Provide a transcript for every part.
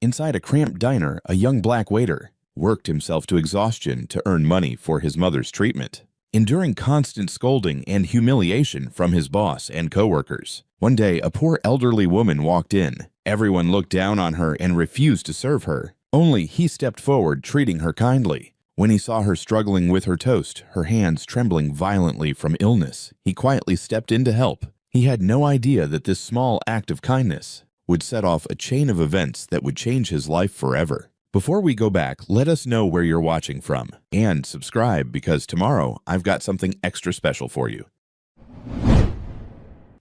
Inside a cramped diner, a young black waiter worked himself to exhaustion to earn money for his mother's treatment, enduring constant scolding and humiliation from his boss and coworkers. One day, a poor elderly woman walked in. Everyone looked down on her and refused to serve her. Only he stepped forward, treating her kindly. When he saw her struggling with her toast, her hands trembling violently from illness, he quietly stepped in to help. He had no idea that this small act of kindness would set off a chain of events that would change his life forever. Before we go back, let us know where you're watching from, and subscribe because tomorrow I've got something extra special for you.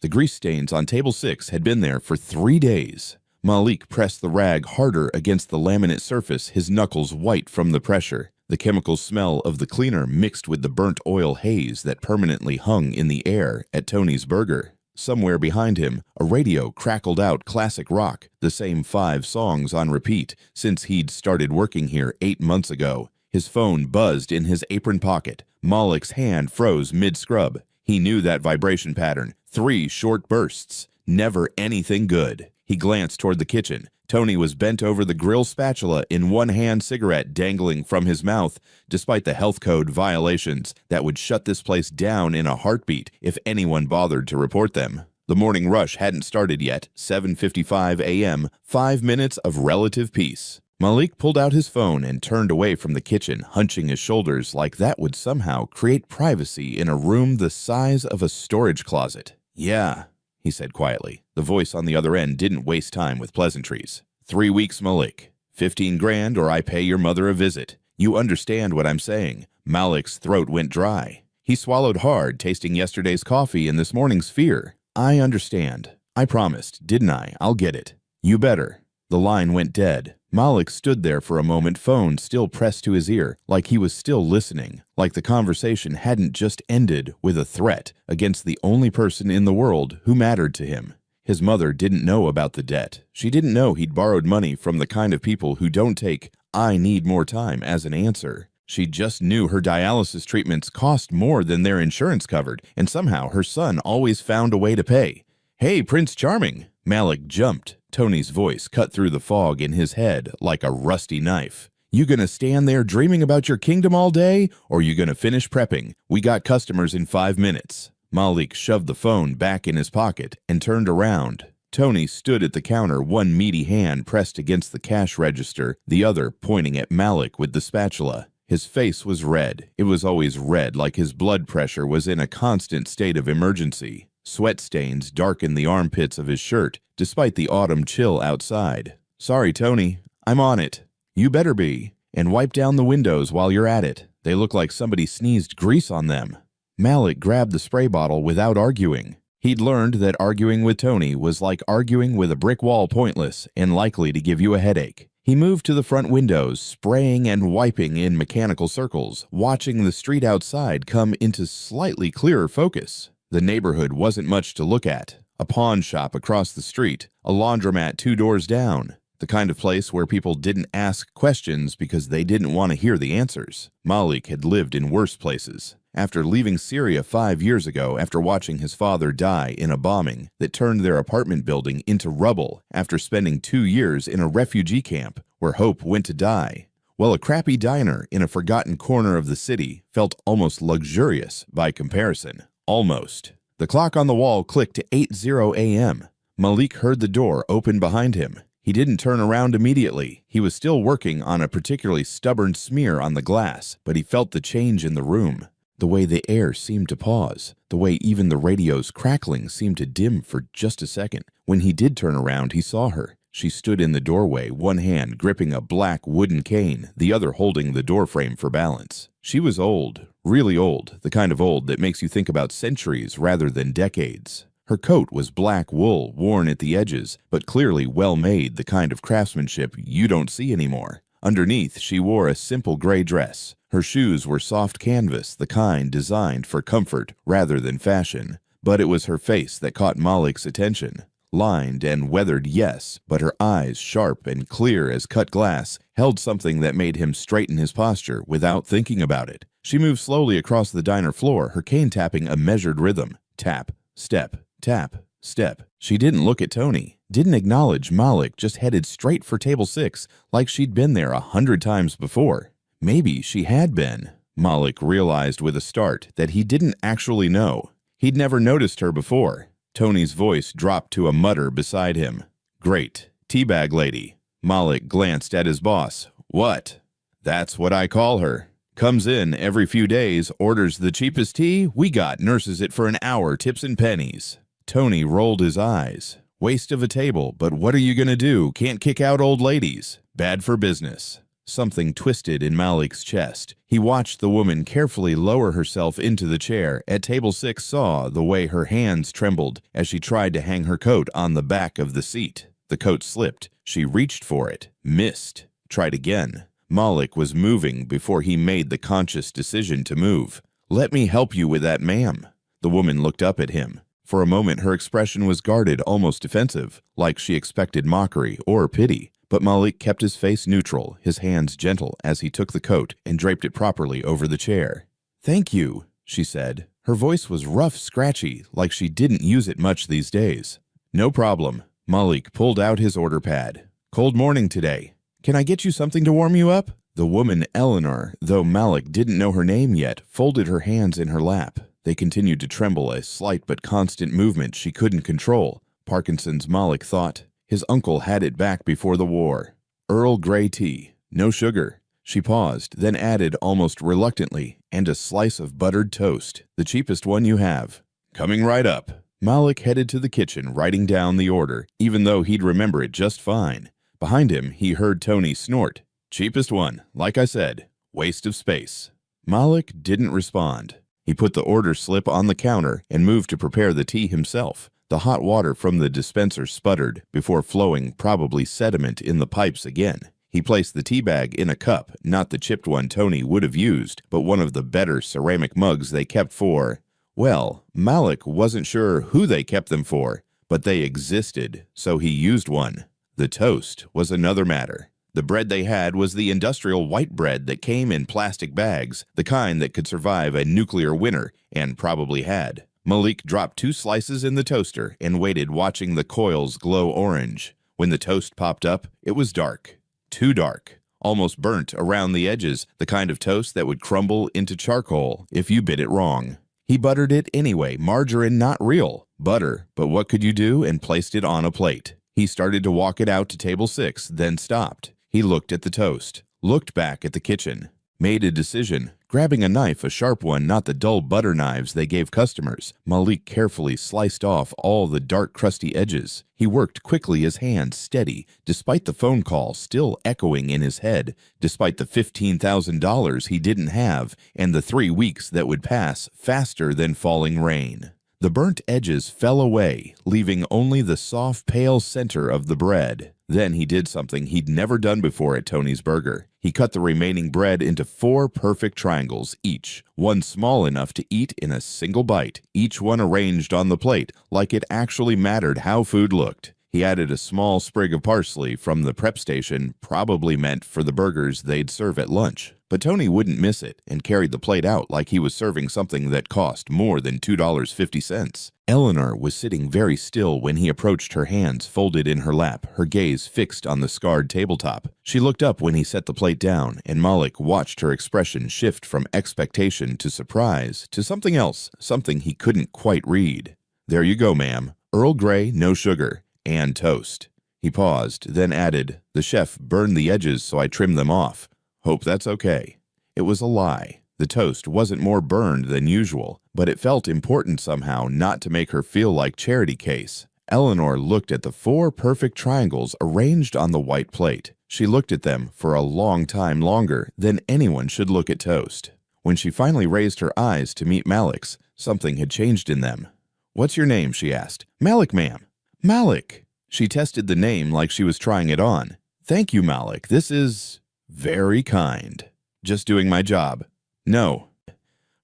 The grease stains on table 6 had been there for 3 days. Malik pressed the rag harder against the laminate surface, his knuckles white from the pressure. The chemical smell of the cleaner mixed with the burnt oil haze that permanently hung in the air at Tony's Burger. Somewhere behind him, a radio crackled out classic rock, the same 5 songs on repeat since he'd started working here 8 months ago. His phone buzzed in his apron pocket. Malik's hand froze mid-scrub. He knew that vibration pattern. 3 short bursts. Never anything good. He glanced toward the kitchen. Tony was bent over the grill spatula, in one hand, cigarette dangling from his mouth, despite the health code violations that would shut this place down in a heartbeat if anyone bothered to report them. The morning rush hadn't started yet. 7:55 a.m., 5 minutes of relative peace. Malik pulled out his phone and turned away from the kitchen, hunching his shoulders like that would somehow create privacy in a room the size of a storage closet. "Yeah," he said quietly. The voice on the other end didn't waste time with pleasantries. 3 weeks, Malik. 15 grand or I pay your mother a visit. You understand what I'm saying. Malik's throat went dry. He swallowed hard, tasting yesterday's coffee and this morning's fear. "I understand. I promised, didn't I? I'll get it." "You better." The line went dead. Malik stood there for a moment, phone still pressed to his ear, like he was still listening, like the conversation hadn't just ended with a threat against the only person in the world who mattered to him. His mother didn't know about the debt. She didn't know he'd borrowed money from the kind of people who don't take "I need more time" as an answer. She just knew her dialysis treatments cost more than their insurance covered, and somehow her son always found a way to pay. "Hey, Prince Charming!" Malik jumped. Tony's voice cut through the fog in his head like a rusty knife. "You gonna stand there dreaming about your kingdom all day, or you gonna finish prepping? We got customers in 5 minutes." Malik shoved the phone back in his pocket and turned around. Tony stood at the counter, one meaty hand pressed against the cash register, the other pointing at Malik with the spatula. His face was red. It was always red, like his blood pressure was in a constant state of emergency. Sweat stains darkened the armpits of his shirt, despite the autumn chill outside. "Sorry, Tony. I'm on it." "You better be. And wipe down the windows while you're at it. They look like somebody sneezed grease on them." Malik grabbed the spray bottle without arguing. He'd learned that arguing with Tony was like arguing with a brick wall, pointless and likely to give you a headache. He moved to the front windows, spraying and wiping in mechanical circles, watching the street outside come into slightly clearer focus. The neighborhood wasn't much to look at. A pawn shop across the street, a laundromat 2 doors down. The kind of place where people didn't ask questions because they didn't want to hear the answers. Malik had lived in worse places. After leaving Syria 5 years ago, after watching his father die in a bombing that turned their apartment building into rubble, after spending 2 years in a refugee camp where hope went to die, well, a crappy diner in a forgotten corner of the city felt almost luxurious by comparison. Almost. The clock on the wall clicked to 8:00 a.m. Malik heard the door open behind him. He didn't turn around immediately. He was still working on a particularly stubborn smear on the glass, but he felt the change in the room. The way the air seemed to pause, the way even the radio's crackling seemed to dim for just a second. When he did turn around, he saw her. She stood in the doorway, one hand gripping a black wooden cane, the other holding the doorframe for balance. She was old, really old, the kind of old that makes you think about centuries rather than decades. Her coat was black wool, worn at the edges, but clearly well-made, the kind of craftsmanship you don't see anymore. Underneath, she wore a simple gray dress. Her shoes were soft canvas, the kind designed for comfort rather than fashion. But it was her face that caught Malik's attention. Lined and weathered, yes, but her eyes, sharp and clear as cut glass, held something that made him straighten his posture without thinking about it. She moved slowly across the diner floor, her cane tapping a measured rhythm. Tap, step, tap, step. She didn't look at Tony. didn't acknowledge Malik just headed straight for table 6 like she'd been there 100 times before. Maybe she had been. Malik realized with a start that he didn't actually know. He'd never noticed her before. Tony's voice dropped to a mutter beside him. "Great. Teabag lady." Malik glanced at his boss. "What?" "That's what I call her. Comes in every few days, orders the cheapest tea we got, nurses it for an hour, tips and pennies." Tony rolled his eyes. "Waste of a table, but what are you gonna do? Can't kick out old ladies. Bad for business." Something twisted in Malik's chest. He watched the woman carefully lower herself into the chair. At table 6 saw the way her hands trembled as she tried to hang her coat on the back of the seat. The coat slipped. She reached for it. Missed. Tried again. Malik was moving before he made the conscious decision to move. "Let me help you with that, ma'am." The woman looked up at him. For a moment her expression was guarded, almost defensive, like she expected mockery or pity. But Malik kept his face neutral, his hands gentle as he took the coat and draped it properly over the chair. "Thank you," she said. Her voice was rough, scratchy, like she didn't use it much these days. "No problem." Malik pulled out his order pad. "Cold morning today. Can I get you something to warm you up?" The woman, Eleanor, though Malik didn't know her name yet, folded her hands in her lap. They continued to tremble, a slight but constant movement she couldn't control. Parkinson's, Malik thought. His uncle had it back before the war. Earl Grey tea. No sugar. She paused, then added almost reluctantly, "and a slice of buttered toast. The cheapest one you have." "Coming right up." Malik headed to the kitchen, writing down the order, even though he'd remember it just fine. Behind him, he heard Tony snort. "Cheapest one, like I said. Waste of space." Malik didn't respond. He put the order slip on the counter and moved to prepare the tea himself. The hot water from the dispenser sputtered before flowing, probably sediment in the pipes again. He placed the tea bag in a cup, not the chipped one Tony would have used, but one of the better ceramic mugs they kept for, well, Malik wasn't sure who they kept them for, but they existed, so he used one. The toast was another matter. The bread they had was the industrial white bread that came in plastic bags, the kind that could survive a nuclear winter, and probably had. Malik dropped 2 slices in the toaster and waited, watching the coils glow orange. When the toast popped up, it was dark. Too dark. Almost burnt around the edges, the kind of toast that would crumble into charcoal if you bit it wrong. He buttered it anyway, margarine not real. Butter, but what could you do, and placed it on a plate. He started to walk it out to table 6, then stopped. He looked at the toast, looked back at the kitchen, made a decision. Grabbing a knife, a sharp one, not the dull butter knives they gave customers, Malik carefully sliced off all the dark, crusty edges. He worked quickly, his hands steady, despite the phone call still echoing in his head, despite the $15,000 he didn't have, and the 3 weeks that would pass faster than falling rain. The burnt edges fell away, leaving only the soft, pale center of the bread. Then he did something he'd never done before at Tony's Burger. He cut the remaining bread into 4 perfect triangles each, one small enough to eat in a single bite, each one arranged on the plate like it actually mattered how food looked. He added a small sprig of parsley from the prep station, probably meant for the burgers they'd serve at lunch. But Tony wouldn't miss it and carried the plate out like he was serving something that cost more than $2.50. Eleanor was sitting very still when he approached, her hands folded in her lap, her gaze fixed on the scarred tabletop. She looked up when he set the plate down, and Malik watched her expression shift from expectation to surprise to something else, something he couldn't quite read. "There you go, ma'am. Earl Grey, no sugar, and toast." He paused, then added, "The chef burned the edges, so I trimmed them off. Hope that's okay." It was a lie. The toast wasn't more burned than usual, but it felt important somehow not to make her feel like charity case. Eleanor looked at the 4 perfect triangles arranged on the white plate. She looked at them for a long time, longer than anyone should look at toast. When she finally raised her eyes to meet Malik's, something had changed in them. "What's your name?" she asked. "Malik, ma'am." "Malik." She tested the name like she was trying it on. "Thank you, Malik. This is very kind. Just doing my job." "No."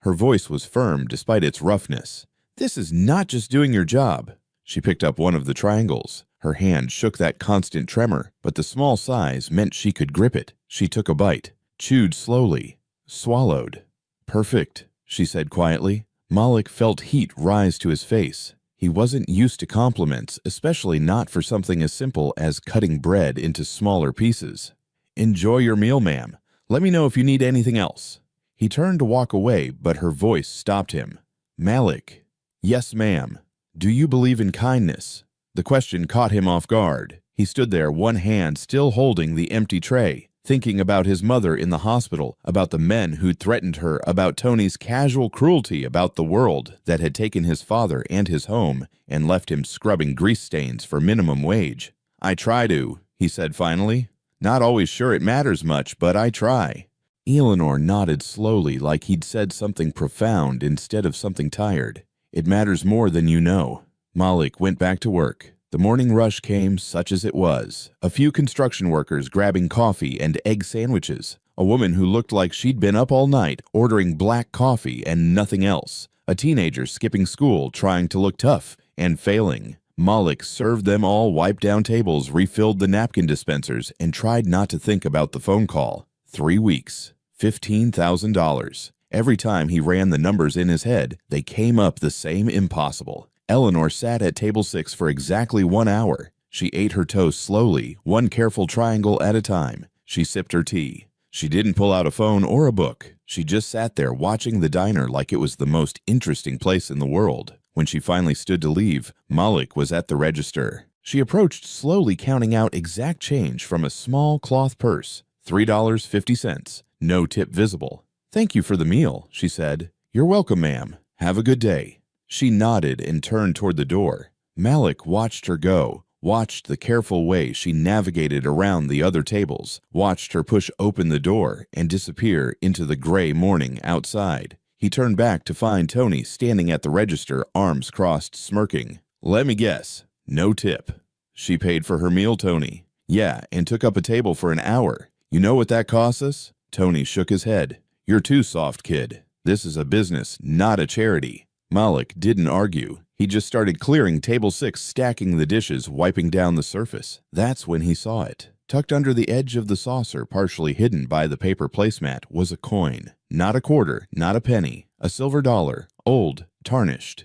Her voice was firm despite its roughness. "This is not just doing your job." She picked up one of the triangles. Her hand shook that constant tremor, but the small size meant she could grip it. She took a bite, chewed slowly, swallowed. "Perfect," she said quietly. Malik felt heat rise to his face. He wasn't used to compliments, especially not for something as simple as cutting bread into smaller pieces. "Enjoy your meal, ma'am. Let me know if you need anything else." He turned to walk away, but her voice stopped him. "Malik." "Yes, ma'am." "Do you believe in kindness?" The question caught him off guard. He stood there, one hand still holding the empty tray, thinking about his mother in the hospital, about the men who'd threatened her, about Tony's casual cruelty, about the world that had taken his father and his home and left him scrubbing grease stains for minimum wage. "I try to," he said finally. "Not always sure it matters much, but I try." Eleanor nodded slowly, like he'd said something profound instead of something tired. "It matters more than you know." Malik went back to work. The morning rush came, such as it was. A few construction workers grabbing coffee and egg sandwiches. A woman who looked like she'd been up all night ordering black coffee and nothing else. A teenager skipping school trying to look tough and failing. Malik served them all, wiped down tables, refilled the napkin dispensers, and tried not to think about the phone call. 3 weeks. $15,000. Every time he ran the numbers in his head, they came up the same impossible. Eleanor sat at table 6 for exactly 1 hour. She ate her toast slowly, one careful triangle at a time. She sipped her tea. She didn't pull out a phone or a book. She just sat there watching the diner like it was the most interesting place in the world. When she finally stood to leave, Malik was at the register. She approached, slowly counting out exact change from a small cloth purse. $3.50. No tip visible. "Thank you for the meal," she said. "You're welcome, ma'am. Have a good day." She nodded and turned toward the door. Malik watched her go, watched the careful way she navigated around the other tables, watched her push open the door and disappear into the gray morning outside. He turned back to find Tony standing at the register, arms crossed, smirking. "Let me guess. No tip." "She paid for her meal, Tony." "Yeah, and took up a table for an hour. You know what that costs us?" Tony shook his head. "You're too soft, kid. This is a business, not a charity." Malik didn't argue. He just started clearing table 6, stacking the dishes, wiping down the surface. That's when he saw it. Tucked under the edge of the saucer, partially hidden by the paper placemat, was a coin. Not a quarter, not a penny. A silver dollar. Old, tarnished.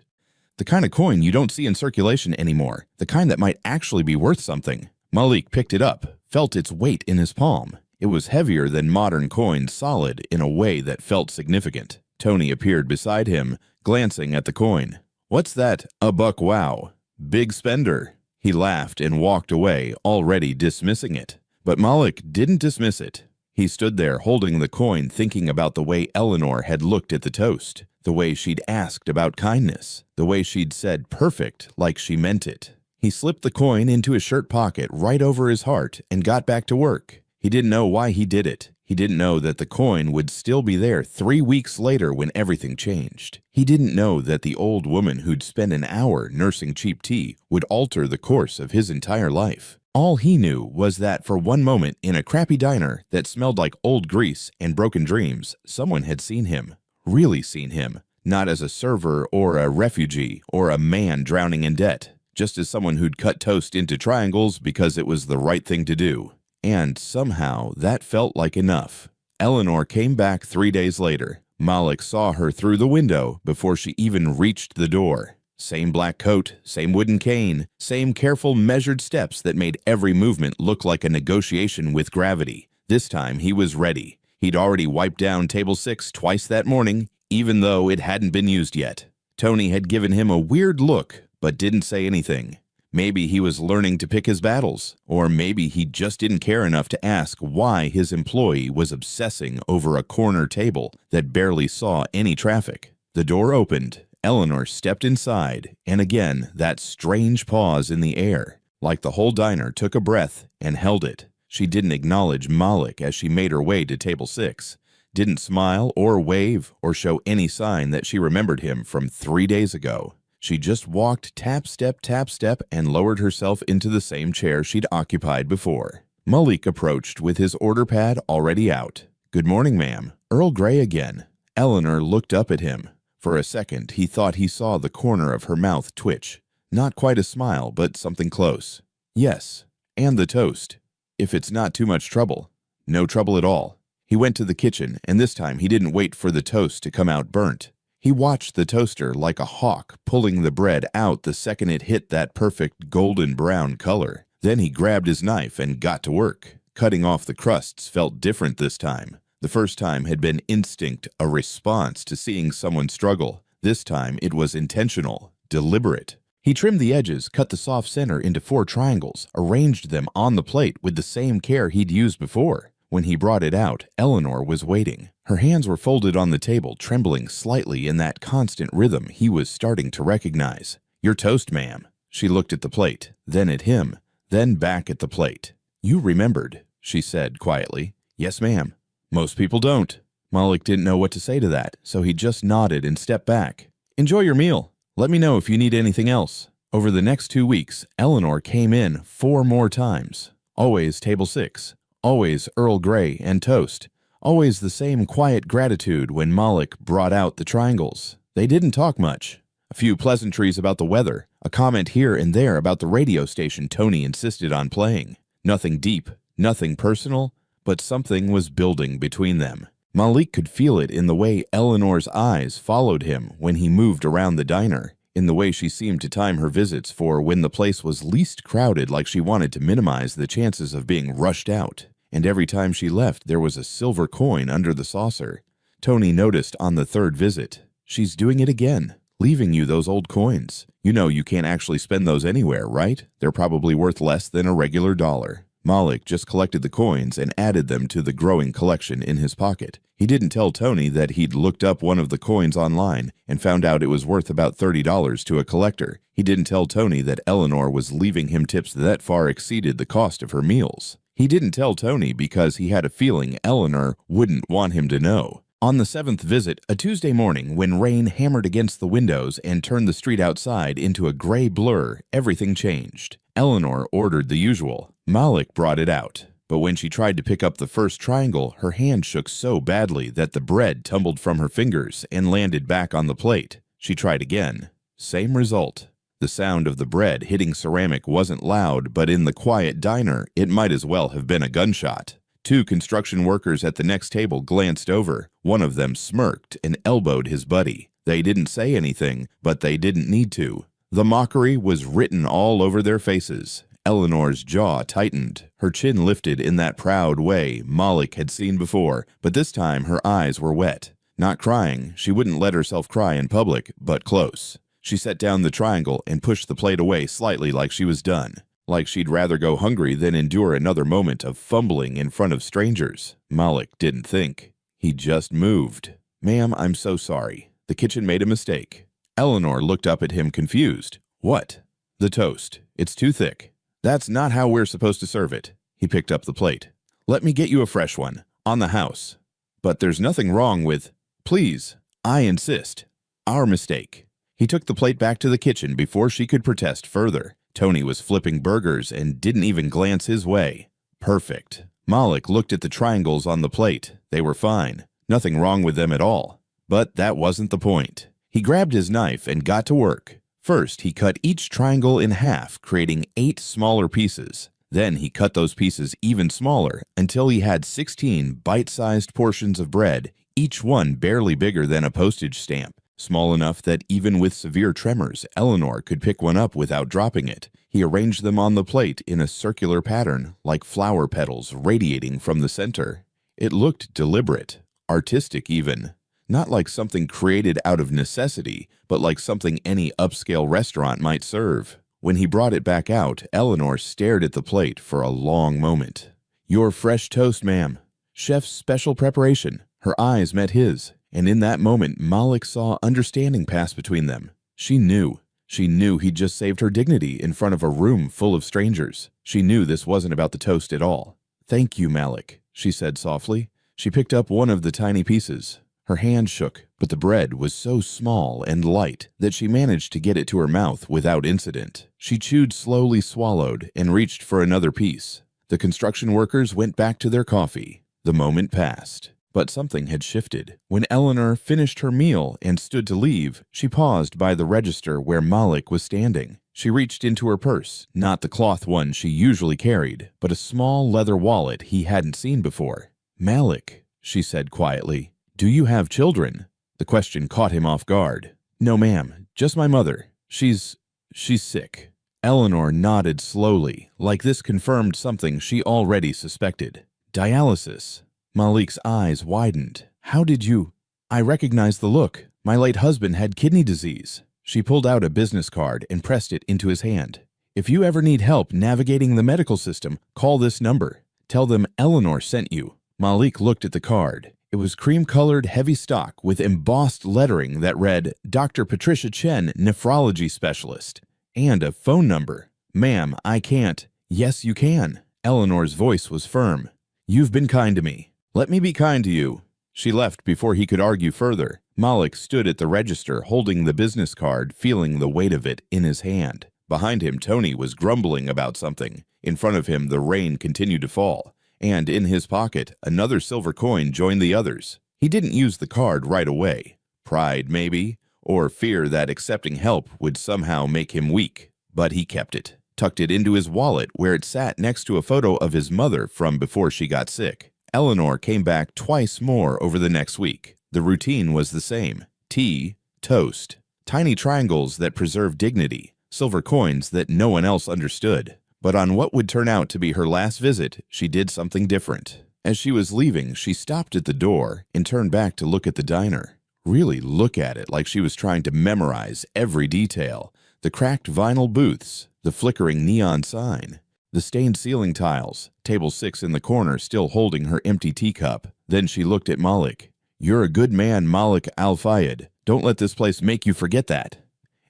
The kind of coin you don't see in circulation anymore. The kind that might actually be worth something. Malik picked it up, felt its weight in his palm. It was heavier than modern coins, solid in a way that felt significant. Tony appeared beside him, glancing at the coin. "What's that? A buck, wow. Big spender." He laughed and walked away, already dismissing it. But Malik didn't dismiss it. He stood there holding the coin, thinking about the way Eleanor had looked at the toast, the way she'd asked about kindness, the way she'd said perfect like she meant it. He slipped the coin into his shirt pocket right over his heart and got back to work. He didn't know why he did it. He didn't know that the coin would still be there 3 weeks later when everything changed. He didn't know that the old woman who'd spent an hour nursing cheap tea would alter the course of his entire life. All he knew was that for one moment in a crappy diner that smelled like old grease and broken dreams, someone had seen him. Really seen him. Not as a server or a refugee or a man drowning in debt. Just as someone who'd cut toast into triangles because it was the right thing to do. And somehow that felt like enough. Eleanor came back 3 days later. Malik saw her through the window before she even reached the door. Same black coat, same wooden cane, same careful measured steps that made every movement look like a negotiation with gravity. This time he was ready. He'd already wiped down table 6 twice that morning, even though it hadn't been used yet. Tony had given him a weird look, but didn't say anything. Maybe he was learning to pick his battles, or maybe he just didn't care enough to ask why his employee was obsessing over a corner table that barely saw any traffic. The door opened. Eleanor stepped inside, and again that strange pause in the air, like the whole diner took a breath and held it. She didn't acknowledge Malik as she made her way to table 6. Didn't smile or wave or show any sign that she remembered him from 3 days ago. She just walked tap, step, and lowered herself into the same chair she'd occupied before. Malik approached with his order pad already out. "Good morning, ma'am. Earl Grey again." Eleanor looked up at him. For a second, he thought he saw the corner of her mouth twitch. Not quite a smile, but something close. "Yes, and the toast. If it's not too much trouble." "No trouble at all." He went to the kitchen, and this time he didn't wait for the toast to come out burnt. He watched the toaster like a hawk, pulling the bread out the second it hit that perfect golden brown color. Then he grabbed his knife and got to work. Cutting off the crusts felt different this time. The first time had been instinct, a response to seeing someone struggle. This time it was intentional, deliberate. He trimmed the edges, cut the soft center into 4 triangles, arranged them on the plate with the same care he'd used before. When he brought it out, Eleanor was waiting. Her hands were folded on the table, trembling slightly in that constant rhythm he was starting to recognize. "Your toast, ma'am." She looked at the plate, then at him, then back at the plate. "You remembered," she said quietly. "Yes, ma'am." "Most people don't." Malik didn't know what to say to that, so he just nodded and stepped back. "Enjoy your meal. Let me know if you need anything else." Over the next 2 weeks, Eleanor came in 4 more times. Always table 6. Always Earl Grey and toast. Always the same quiet gratitude when Malik brought out the triangles. They didn't talk much. A few pleasantries about the weather, a comment here and there about the radio station Tony insisted on playing. Nothing deep, nothing personal, but something was building between them. Malik could feel it in the way Eleanor's eyes followed him when he moved around the diner, in the way she seemed to time her visits for when the place was least crowded, like she wanted to minimize the chances of being rushed out. And every time she left, there was a silver coin under the saucer. Tony noticed on the 3rd visit. "She's doing it again, leaving you those old coins. You know you can't actually spend those anywhere, right? They're probably worth less than a regular dollar." Malik just collected the coins and added them to the growing collection in his pocket. He didn't tell Tony that he'd looked up one of the coins online and found out it was worth about $30 to a collector. He didn't tell Tony that Eleanor was leaving him tips that far exceeded the cost of her meals. He didn't tell Tony because he had a feeling Eleanor wouldn't want him to know. On the 7th visit, a Tuesday morning, when rain hammered against the windows and turned the street outside into a gray blur, everything changed. Eleanor ordered the usual. Malik brought it out. But when she tried to pick up the first triangle, her hand shook so badly that the bread tumbled from her fingers and landed back on the plate. She tried again. Same result. The sound of the bread hitting ceramic wasn't loud, but in the quiet diner, it might as well have been a gunshot. 2 construction workers at the next table glanced over. One of them smirked and elbowed his buddy. They didn't say anything, but they didn't need to. The mockery was written all over their faces. Eleanor's jaw tightened, her chin lifted in that proud way Malik had seen before, but this time her eyes were wet. Not crying, she wouldn't let herself cry in public, but close. She set down the triangle and pushed the plate away slightly like she was done. Like she'd rather go hungry than endure another moment of fumbling in front of strangers. Malik didn't think. He just moved. "Ma'am, I'm so sorry. The kitchen made a mistake." Eleanor looked up at him confused. "What?" "The toast. It's too thick. That's not how we're supposed to serve it." He picked up the plate. "Let me get you a fresh one. On the house." "But there's nothing wrong with—" "Please, I insist. Our mistake." He took the plate back to the kitchen before she could protest further. Tony was flipping burgers and didn't even glance his way. Perfect. Malik looked at the triangles on the plate. They were fine. Nothing wrong with them at all. But that wasn't the point. He grabbed his knife and got to work. First, he cut each triangle in half, creating 8 smaller pieces. Then he cut those pieces even smaller until he had 16 bite-sized portions of bread, each one barely bigger than a postage stamp. Small enough that even with severe tremors, Eleanor could pick one up without dropping it. He arranged them on the plate in a circular pattern, like flower petals radiating from the center. It looked deliberate, artistic even. Not like something created out of necessity, but like something any upscale restaurant might serve. When he brought it back out, Eleanor stared at the plate for a long moment. "Your fresh toast, ma'am. Chef's special preparation." Her eyes met his. And in that moment, Malik saw understanding pass between them. She knew. She knew he'd just saved her dignity in front of a room full of strangers. She knew this wasn't about the toast at all. "Thank you, Malik," she said softly. She picked up one of the tiny pieces. Her hand shook, but the bread was so small and light that she managed to get it to her mouth without incident. She chewed slowly, swallowed, and reached for another piece. The construction workers went back to their coffee. The moment passed. But something had shifted. When Eleanor finished her meal and stood to leave, she paused by the register where Malik was standing. She reached into her purse, not the cloth one she usually carried, but a small leather wallet he hadn't seen before. "Malik," she said quietly, "do you have children?" The question caught him off guard. "No, ma'am, just my mother. She's sick." Eleanor nodded slowly, like this confirmed something she already suspected. "Dialysis." Malik's eyes widened. "How did you—" "I recognize the look. My late husband had kidney disease." She pulled out a business card and pressed it into his hand. "If you ever need help navigating the medical system, call this number. Tell them Eleanor sent you." Malik looked at the card. It was cream-colored heavy stock with embossed lettering that read, "Dr. Patricia Chen, nephrology specialist," and a phone number. "Ma'am, I can't." "Yes, you can." Eleanor's voice was firm. "You've been kind to me. Let me be kind to you." She left before he could argue further. Malik stood at the register holding the business card, feeling the weight of it in his hand. Behind him, Tony was grumbling about something. In front of him, the rain continued to fall. And in his pocket, another silver coin joined the others. He didn't use the card right away. Pride, maybe, or fear that accepting help would somehow make him weak. But he kept it, tucked it into his wallet where it sat next to a photo of his mother from before she got sick. Eleanor came back twice more over the next week. The routine was the same. Tea, toast, tiny triangles that preserved dignity, silver coins that no one else understood. But on what would turn out to be her last visit, she did something different. As she was leaving, she stopped at the door and turned back to look at the diner. Really look at it like she was trying to memorize every detail. The cracked vinyl booths, the flickering neon sign, the stained ceiling tiles, table 6 in the corner still holding her empty teacup. Then she looked at Malik. "You're a good man, Malik Al-Fayed. Don't let this place make you forget that."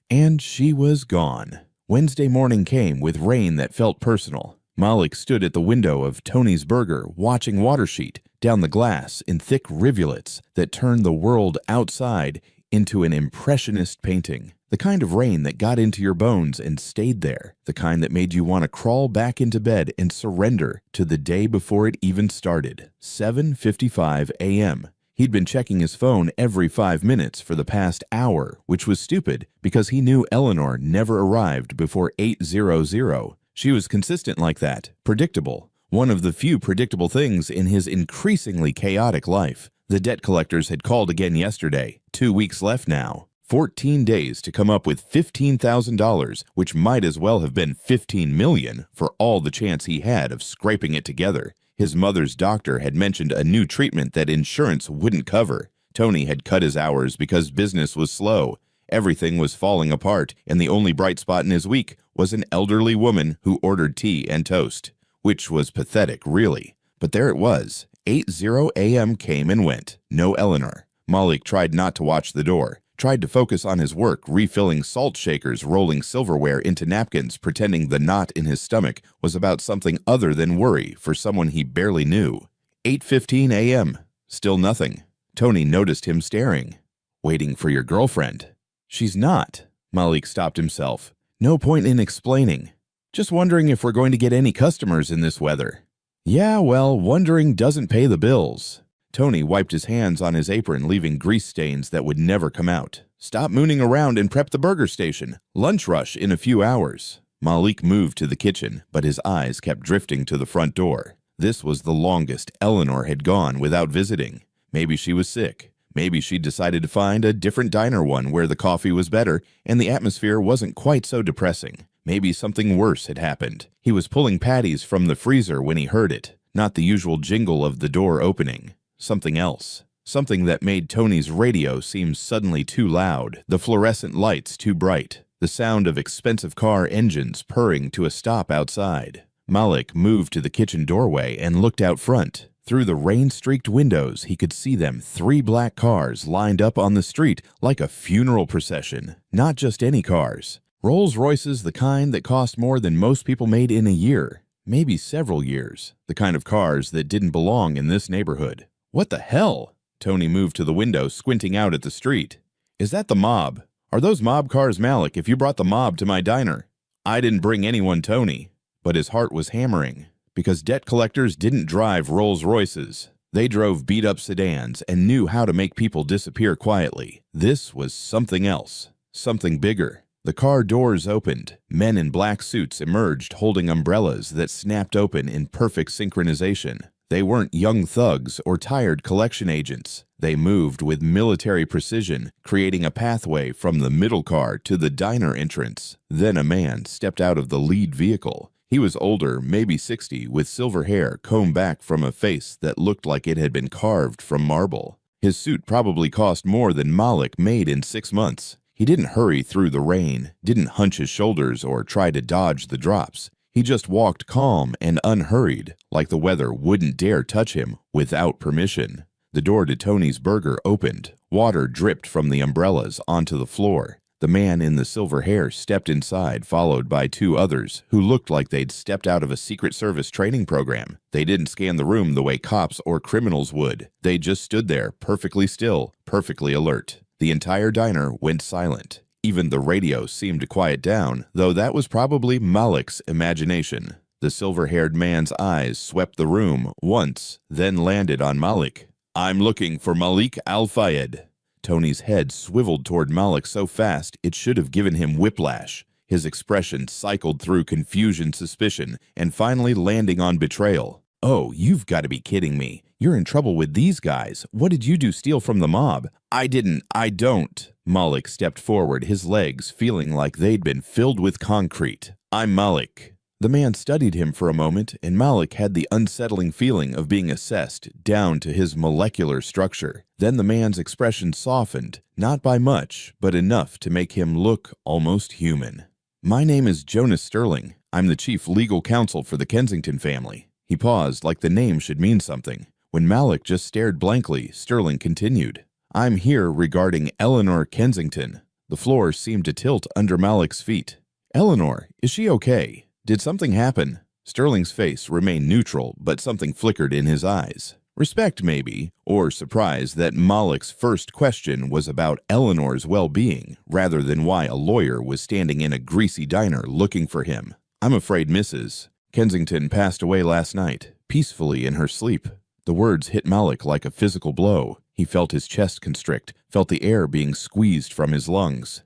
And she was gone. Wednesday morning came with rain that felt personal. Malik stood at the window of Tony's Burger watching water sheet down the glass in thick rivulets that turned the world outside into an impressionist painting. The kind of rain that got into your bones and stayed there. The kind that made you want to crawl back into bed and surrender to the day before it even started. 7:55 a.m. He'd been checking his phone every 5 minutes for the past hour, which was stupid because he knew Eleanor never arrived before 8:00. She was consistent like that, predictable. One of the few predictable things in his increasingly chaotic life. The debt collectors had called again yesterday. 2 weeks left now. 14 days to come up with $15,000, which might as well have been $15 million for all the chance he had of scraping it together. His mother's doctor had mentioned a new treatment that insurance wouldn't cover. Tony had cut his hours because business was slow. Everything was falling apart, and the only bright spot in his week was an elderly woman who ordered tea and toast, which was pathetic, really. But there it was. 8:00 a.m. came and went. No Eleanor. Malik tried not to watch the door. Tried to focus on his work, refilling salt shakers, rolling silverware into napkins, pretending the knot in his stomach was about something other than worry for someone he barely knew. 8:15 a.m. Still nothing. Tony noticed him staring. "Waiting for your girlfriend." "She's not." Malik stopped himself. "No point in explaining. Just wondering if we're going to get any customers in this weather." "Yeah, well, wondering doesn't pay the bills." Tony wiped his hands on his apron, leaving grease stains that would never come out. "Stop mooning around and prep the burger station. Lunch rush in a few hours." Malik moved to the kitchen, but his eyes kept drifting to the front door. This was the longest Eleanor had gone without visiting. Maybe she was sick. Maybe she'd decided to find a different diner one where the coffee was better and the atmosphere wasn't quite so depressing. Maybe something worse had happened. He was pulling patties from the freezer when he heard it, not the usual jingle of the door opening. Something else. Something that made Tony's radio seem suddenly too loud, the fluorescent lights too bright, the sound of expensive car engines purring to a stop outside. Malik moved to the kitchen doorway and looked out front. Through the rain-streaked windows, he could see them, 3 black cars lined up on the street like a funeral procession. Not just any cars. Rolls-Royces, the kind that cost more than most people made in a year, maybe several years. The kind of cars that didn't belong in this neighborhood. "What the hell?" Tony moved to the window, squinting out at the street. "Is that the mob? Are those mob cars, Malik, if you brought the mob to my diner?" "I didn't bring anyone, Tony." But his heart was hammering, because debt collectors didn't drive Rolls-Royces. They drove beat-up sedans and knew how to make people disappear quietly. This was something else, something bigger. The car doors opened. Men in black suits emerged holding umbrellas that snapped open in perfect synchronization. They weren't young thugs or tired collection agents. They moved with military precision, creating a pathway from the middle car to the diner entrance. Then a man stepped out of the lead vehicle. He was older, maybe 60, with silver hair combed back from a face that looked like it had been carved from marble. His suit probably cost more than Malik made in 6 months. He didn't hurry through the rain, didn't hunch his shoulders or try to dodge the drops. He just walked calm and unhurried, like the weather wouldn't dare touch him without permission. The door to Tony's Burger opened. Water dripped from the umbrellas onto the floor. The man in the silver hair stepped inside, followed by 2 others who looked like they'd stepped out of a Secret Service training program. They didn't scan the room the way cops or criminals would. They just stood there, perfectly still, perfectly alert. The entire diner went silent. Even the radio seemed to quiet down, though that was probably Malik's imagination. The silver-haired man's eyes swept the room once, then landed on Malik. "I'm looking for Malik Al-Fayed." Tony's head swiveled toward Malik so fast it should have given him whiplash. His expression cycled through confusion, suspicion, and finally landing on betrayal. "Oh, you've got to be kidding me. You're in trouble with these guys. What did you do, steal from the mob?" I don't." Malik stepped forward, his legs feeling like they'd been filled with concrete. "I'm Malik." The man studied him for a moment, and Malik had the unsettling feeling of being assessed down to his molecular structure. Then the man's expression softened, not by much, but enough to make him look almost human. "My name is Jonas Sterling. I'm the chief legal counsel for the Kensington family." He paused like the name should mean something. When Malik just stared blankly, Sterling continued. "I'm here regarding Eleanor Kensington." The floor seemed to tilt under Malik's feet. "Eleanor, is she okay? Did something happen?" Sterling's face remained neutral, but something flickered in his eyes. Respect, maybe, or surprise that Malik's first question was about Eleanor's well-being, rather than why a lawyer was standing in a greasy diner looking for him. "I'm afraid Mrs. Kensington passed away last night, peacefully in her sleep." The words hit Malik like a physical blow. He felt his chest constrict, felt the air being squeezed from his lungs.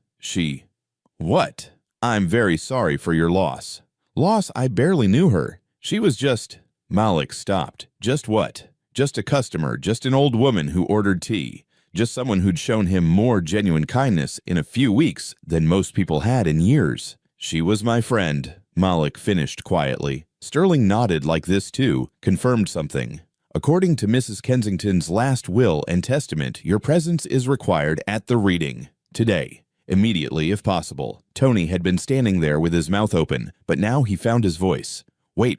What? "I'm very sorry for your loss." "Loss? I barely knew her. She was just—" Malik stopped. "Just what?" "Just a customer, just an old woman who ordered tea. Just someone who'd shown him more genuine kindness in a few weeks than most people had in years." "She was my friend," Malik finished quietly. Sterling nodded like this too, confirmed something. "According to Mrs. Kensington's last will and testament, your presence is required at the reading. Today. Immediately, if possible." Tony had been standing there with his mouth open, but now he found his voice. Wait.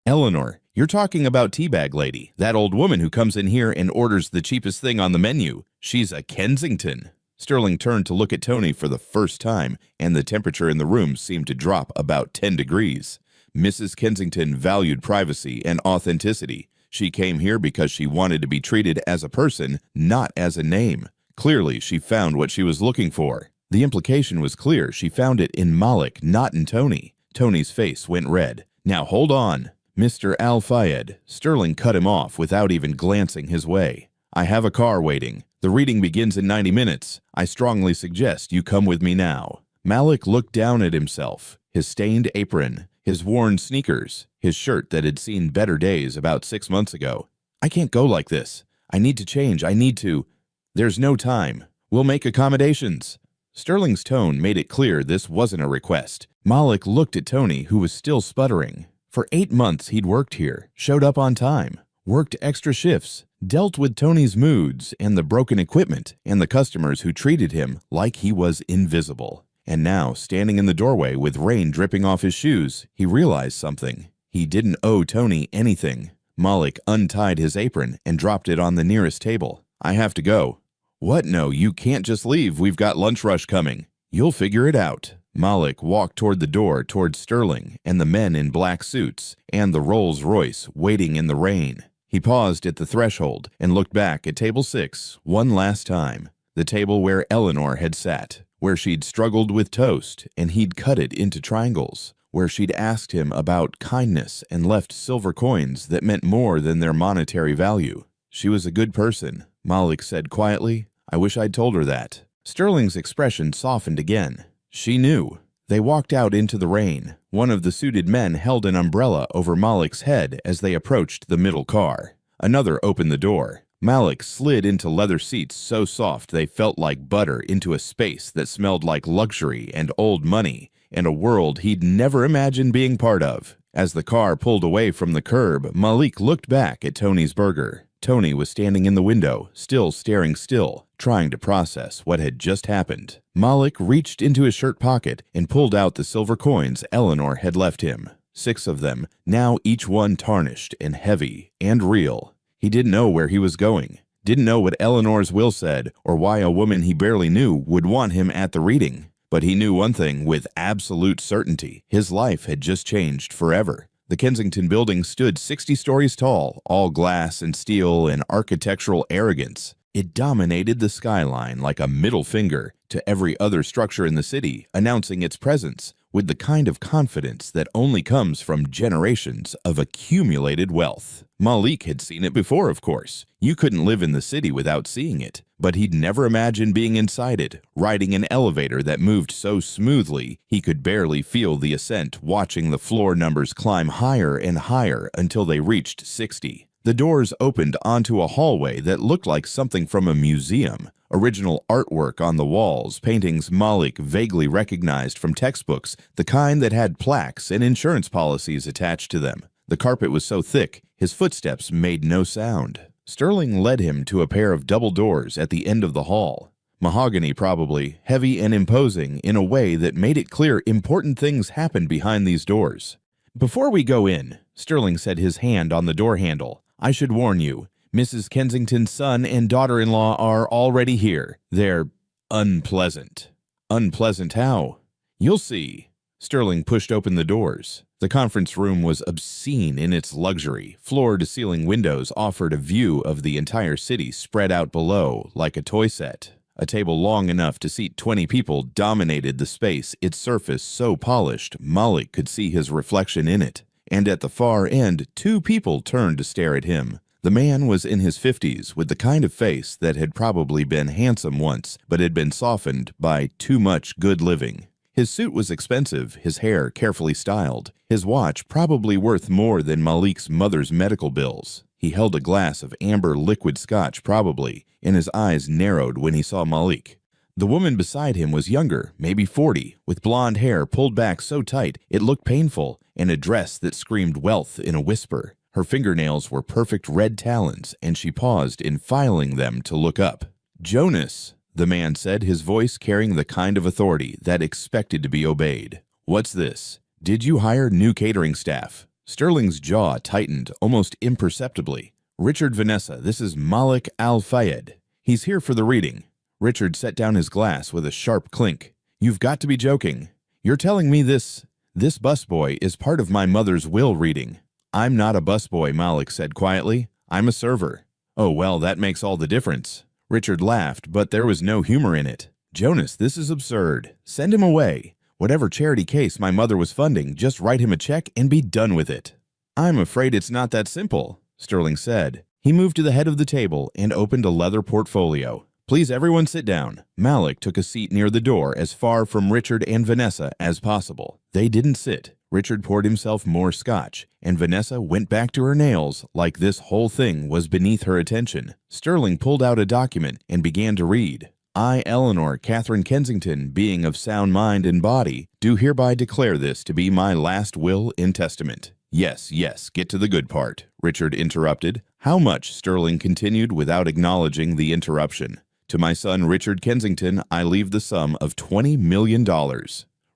Eleanor, you're talking about Teabag Lady, that old woman who comes in here and orders the cheapest thing on the menu. She's a Kensington." Sterling turned to look at Tony for the first time, and the temperature in the room seemed to drop about 10 degrees. Mrs. Kensington valued privacy and authenticity. She came here because she wanted to be treated as a person, not as a name. Clearly, she found what she was looking for. The implication was clear. She found it in Malik, not in Tony. Tony's face went red. "Now hold on, Mr. Al-Fayed." Sterling cut him off without even glancing his way. "I have a car waiting. The reading begins in 90 minutes. I strongly suggest you come with me now." Malik looked down at himself, his stained apron, his worn sneakers, his shirt that had seen better days about 6 months ago. "I can't go like this. I need to change. I need to—" "There's no time. We'll make accommodations." Sterling's tone made it clear this wasn't a request. Malik looked at Tony, who was still sputtering. For 8 months he'd worked here, showed up on time, worked extra shifts, dealt with Tony's moods and the broken equipment and the customers who treated him like he was invisible. And now, standing in the doorway with rain dripping off his shoes, he realized something. He didn't owe Tony anything. Malik untied his apron and dropped it on the nearest table. "I have to go." "What? No, you can't just leave. We've got lunch rush coming." "You'll figure it out." Malik walked toward the door towards Sterling and the men in black suits and the Rolls-Royce waiting in the rain. He paused at the threshold and looked back at table 6 one last time, the table where Eleanor had sat, where she'd struggled with toast and he'd cut it into triangles, where she'd asked him about kindness and left silver coins that meant more than their monetary value. "She was a good person," Malik said quietly. "I wish I'd told her that." Sterling's expression softened again. She knew. They walked out into the rain. One of the suited men held an umbrella over Malik's head as they approached the middle car. Another opened the door. Malik slid into leather seats so soft they felt like butter into a space that smelled like luxury and old money and a world he'd never imagined being part of. As the car pulled away from the curb, Malik looked back at Tony's burger. Tony was standing in the window, still staring still, trying to process what had just happened. Malik reached into his shirt pocket and pulled out the silver coins Eleanor had left him. 6 of them, now each one tarnished and heavy and real. He didn't know where he was going, didn't know what Eleanor's will said or why a woman he barely knew would want him at the reading. But he knew one thing with absolute certainty. His life had just changed forever. The Kensington building stood 60 stories tall, all glass and steel and architectural arrogance. It dominated the skyline like a middle finger to every other structure in the city, announcing its presence with the kind of confidence that only comes from generations of accumulated wealth. Malik had seen it before, of course. You couldn't live in the city without seeing it, but he'd never imagined being inside it, riding an elevator that moved so smoothly he could barely feel the ascent, watching the floor numbers climb higher and higher until they reached 60. The doors opened onto a hallway that looked like something from a museum. Original artwork on the walls, paintings Malik vaguely recognized from textbooks, the kind that had plaques and insurance policies attached to them. The carpet was so thick, his footsteps made no sound. Sterling led him to a pair of double doors at the end of the hall. Mahogany probably, heavy and imposing in a way that made it clear important things happened behind these doors. "Before we go in," Sterling said, his hand on the door handle, "I should warn you, Mrs. Kensington's son and daughter-in-law are already here. They're unpleasant." "Unpleasant how?" "You'll see." Sterling pushed open the doors. The conference room was obscene in its luxury. Floor-to-ceiling windows offered a view of the entire city spread out below like a toy set. A table long enough to seat 20 people dominated the space, its surface so polished Malik could see his reflection in it. And at the far end, 2 people turned to stare at him. The man was in his 50s, with the kind of face that had probably been handsome once, but had been softened by too much good living. His suit was expensive, his hair carefully styled, his watch probably worth more than Malik's mother's medical bills. He held a glass of amber liquid scotch probably, and his eyes narrowed when he saw Malik. The woman beside him was younger, maybe 40, with blonde hair pulled back so tight it looked painful, and a dress that screamed wealth in a whisper. Her fingernails were perfect red talons, and she paused in filing them to look up. "Jonas," the man said, his voice carrying the kind of authority that expected to be obeyed. "What's this? Did you hire new catering staff?" Sterling's jaw tightened almost imperceptibly. "Richard Vanessa, this is Malik Al-Fayed. He's here for the reading." Richard set down his glass with a sharp clink. "You've got to be joking. You're telling me this busboy is part of my mother's will reading?" "I'm not a busboy," Malik said quietly. "I'm a server." "Oh, well, that makes all the difference." Richard laughed, but there was no humor in it. "Jonas, this is absurd. Send him away. Whatever charity case my mother was funding, just write him a check and be done with it." "I'm afraid it's not that simple," Sterling said. He moved to the head of the table and opened a leather portfolio. "Please everyone sit down." Malik took a seat near the door as far from Richard and Vanessa as possible. They didn't sit. Richard poured himself more scotch, and Vanessa went back to her nails like this whole thing was beneath her attention. Sterling pulled out a document and began to read. "I, Eleanor Catherine Kensington, being of sound mind and body, do hereby declare this to be my last will and testament." Yes, get to the good part," Richard interrupted. "How much?" Sterling continued without acknowledging the interruption. "To my son Richard Kensington, I leave the sum of $20 million.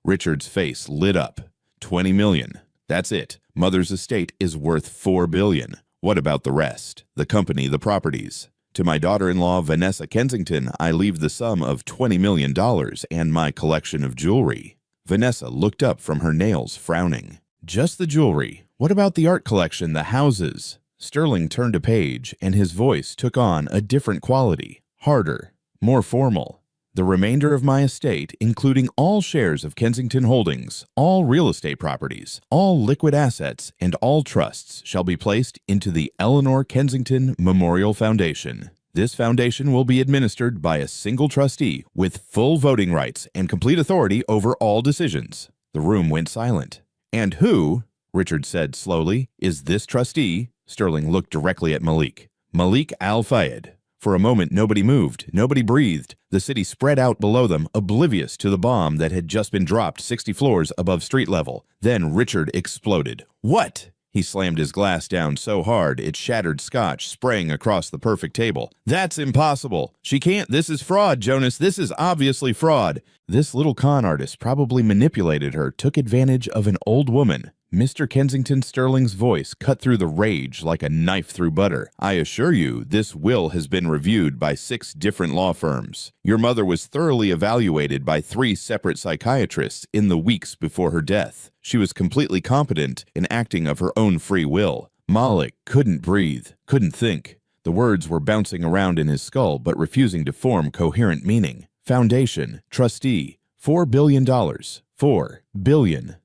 Richard's face lit up. $20 million. That's it. Mother's estate is worth $4 billion. What about the rest? The company, the properties? To my daughter-in-law, Vanessa Kensington, I leave the sum of $20 million and my collection of jewelry." Vanessa looked up from her nails, frowning. "Just the jewelry. What about the art collection, the houses?" Sterling turned a page, and his voice took on a different quality, harder, more formal. "The remainder of my estate, including all shares of Kensington Holdings, all real estate properties, all liquid assets, and all trusts, shall be placed into the Eleanor Kensington Memorial Foundation." This foundation will be administered by a single trustee with full voting rights and complete authority over all decisions." The room went silent. "And who," Richard said slowly, "is this trustee?" Sterling looked directly at Malik. "Malik Al-Fayed." For a moment, nobody moved, nobody breathed. The city spread out below them, oblivious to the bomb that had just been dropped 60 floors above street level. Then Richard exploded. "What?" He slammed his glass down so hard it shattered scotch, spraying across the perfect table. "That's impossible. She can't. This is fraud, Jonas. This is obviously fraud. This little con artist probably manipulated her, took advantage of an old woman." Mr. Kensington Sterling's voice cut through the rage like a knife through butter. "I assure you, this will has been reviewed by 6 different law firms. Your mother was thoroughly evaluated by 3 separate psychiatrists in the weeks before her death. She was completely competent in acting of her own free will." Malik couldn't breathe, couldn't think. The words were bouncing around in his skull but refusing to form coherent meaning. Foundation, trustee, $4 billion. $4 billion.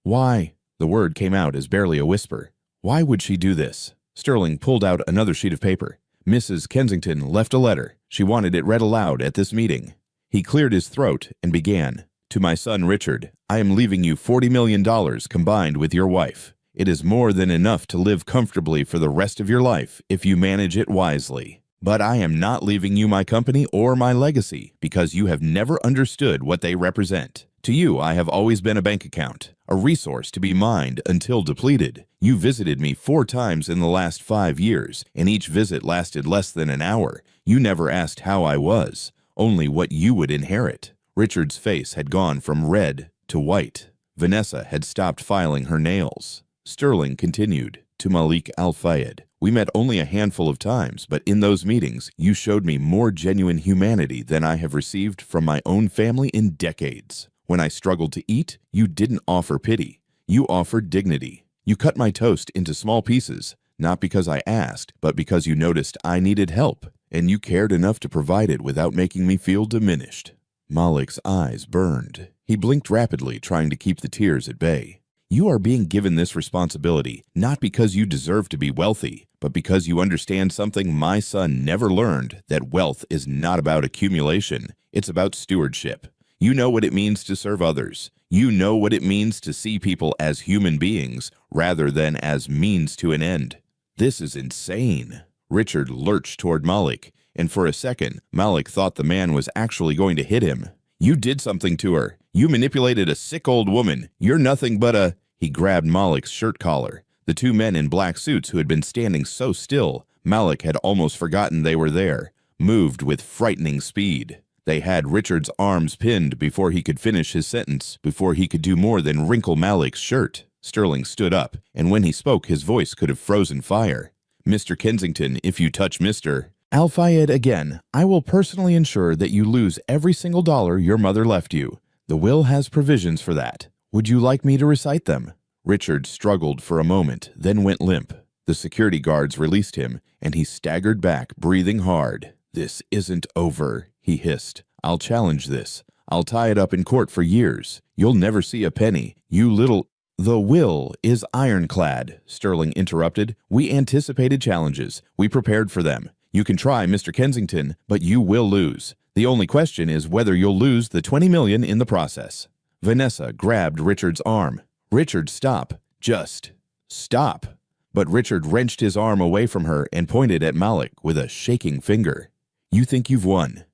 Why? The word came out as barely a whisper. Why would she do this? Sterling pulled out another sheet of paper. Mrs. Kensington left a letter. She wanted it read aloud at this meeting. He cleared his throat and began. "To my son Richard, I am leaving you $40 million combined with your wife. It is more than enough to live comfortably for the rest of your life if you manage it wisely. But I am not leaving you my company or my legacy because you have never understood what they represent. To you, I have always been a bank account, a resource to be mined until depleted. You visited me 4 times in the last 5 years, and each visit lasted less than an hour. You never asked how I was, only what you would inherit." Richard's face had gone from red to white. Vanessa had stopped filing her nails. Sterling continued, "To Malik Al-Fayed, we met only a handful of times, but in those meetings, you showed me more genuine humanity than I have received from my own family in decades. When I struggled to eat, you didn't offer pity. You offered dignity. You cut my toast into small pieces, not because I asked, but because you noticed I needed help, and you cared enough to provide it without making me feel diminished." Malik's eyes burned. He blinked rapidly, trying to keep the tears at bay. "You are being given this responsibility, not because you deserve to be wealthy, but because you understand something my son never learned, that wealth is not about accumulation, it's about stewardship. You know what it means to serve others. You know what it means to see people as human beings rather than as means to an end. This is insane." Richard lurched toward Malik, and for a second, Malik thought the man was actually going to hit him. "You did something to her. You manipulated a sick old woman. You're nothing but a—" He grabbed Malik's shirt collar. The 2 men in black suits who had been standing so still, Malik had almost forgotten they were there, moved with frightening speed. They had Richard's arms pinned before he could finish his sentence, before he could do more than wrinkle Malik's shirt. Sterling stood up, and when he spoke, his voice could have frozen fire. "Mr. Kensington, if you touch Mr. Al-Fayed again, I will personally ensure that you lose every single dollar your mother left you. The will has provisions for that. Would you like me to recite them?" Richard struggled for a moment, then went limp. The security guards released him, and he staggered back, breathing hard. "This isn't over," he hissed. "I'll challenge this. I'll tie it up in court for years. You'll never see a penny. You little—" "The will is ironclad," Sterling interrupted. "We anticipated challenges. We prepared for them. You can try, Mr. Kensington, but you will lose. The only question is whether you'll lose the $20 million in the process." Vanessa grabbed Richard's arm. "Richard, stop. Just stop." But Richard wrenched his arm away from her and pointed at Malik with a shaking finger. "You think you've won.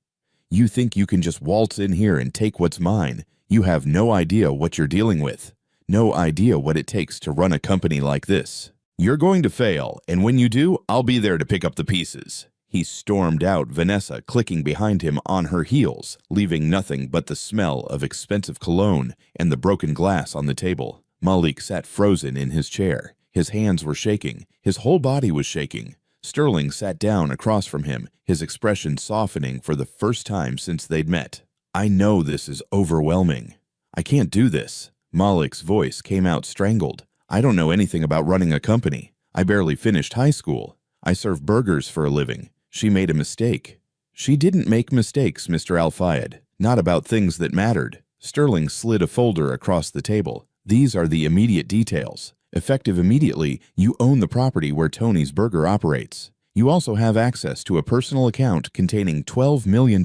You think you can just waltz in here and take what's mine. You have no idea what you're dealing with. No idea what it takes to run a company like this. You're going to fail, and when you do, I'll be there to pick up the pieces." He stormed out, Vanessa clicking behind him on her heels, leaving nothing but the smell of expensive cologne and the broken glass on the table. Malik sat frozen in his chair. His hands were shaking. His whole body was shaking. Sterling sat down across from him, his expression softening for the first time since they'd met. "I know this is overwhelming. I can't do this." Malik's voice came out strangled. "I don't know anything about running a company. I barely finished high school. I serve burgers for a living. She made a mistake." "She didn't make mistakes, Mr. Al-Fayed. Not about things that mattered." Sterling slid a folder across the table. "These are the immediate details. Effective immediately, you own the property where Tony's Burger operates. You also have access to a personal account containing $12 million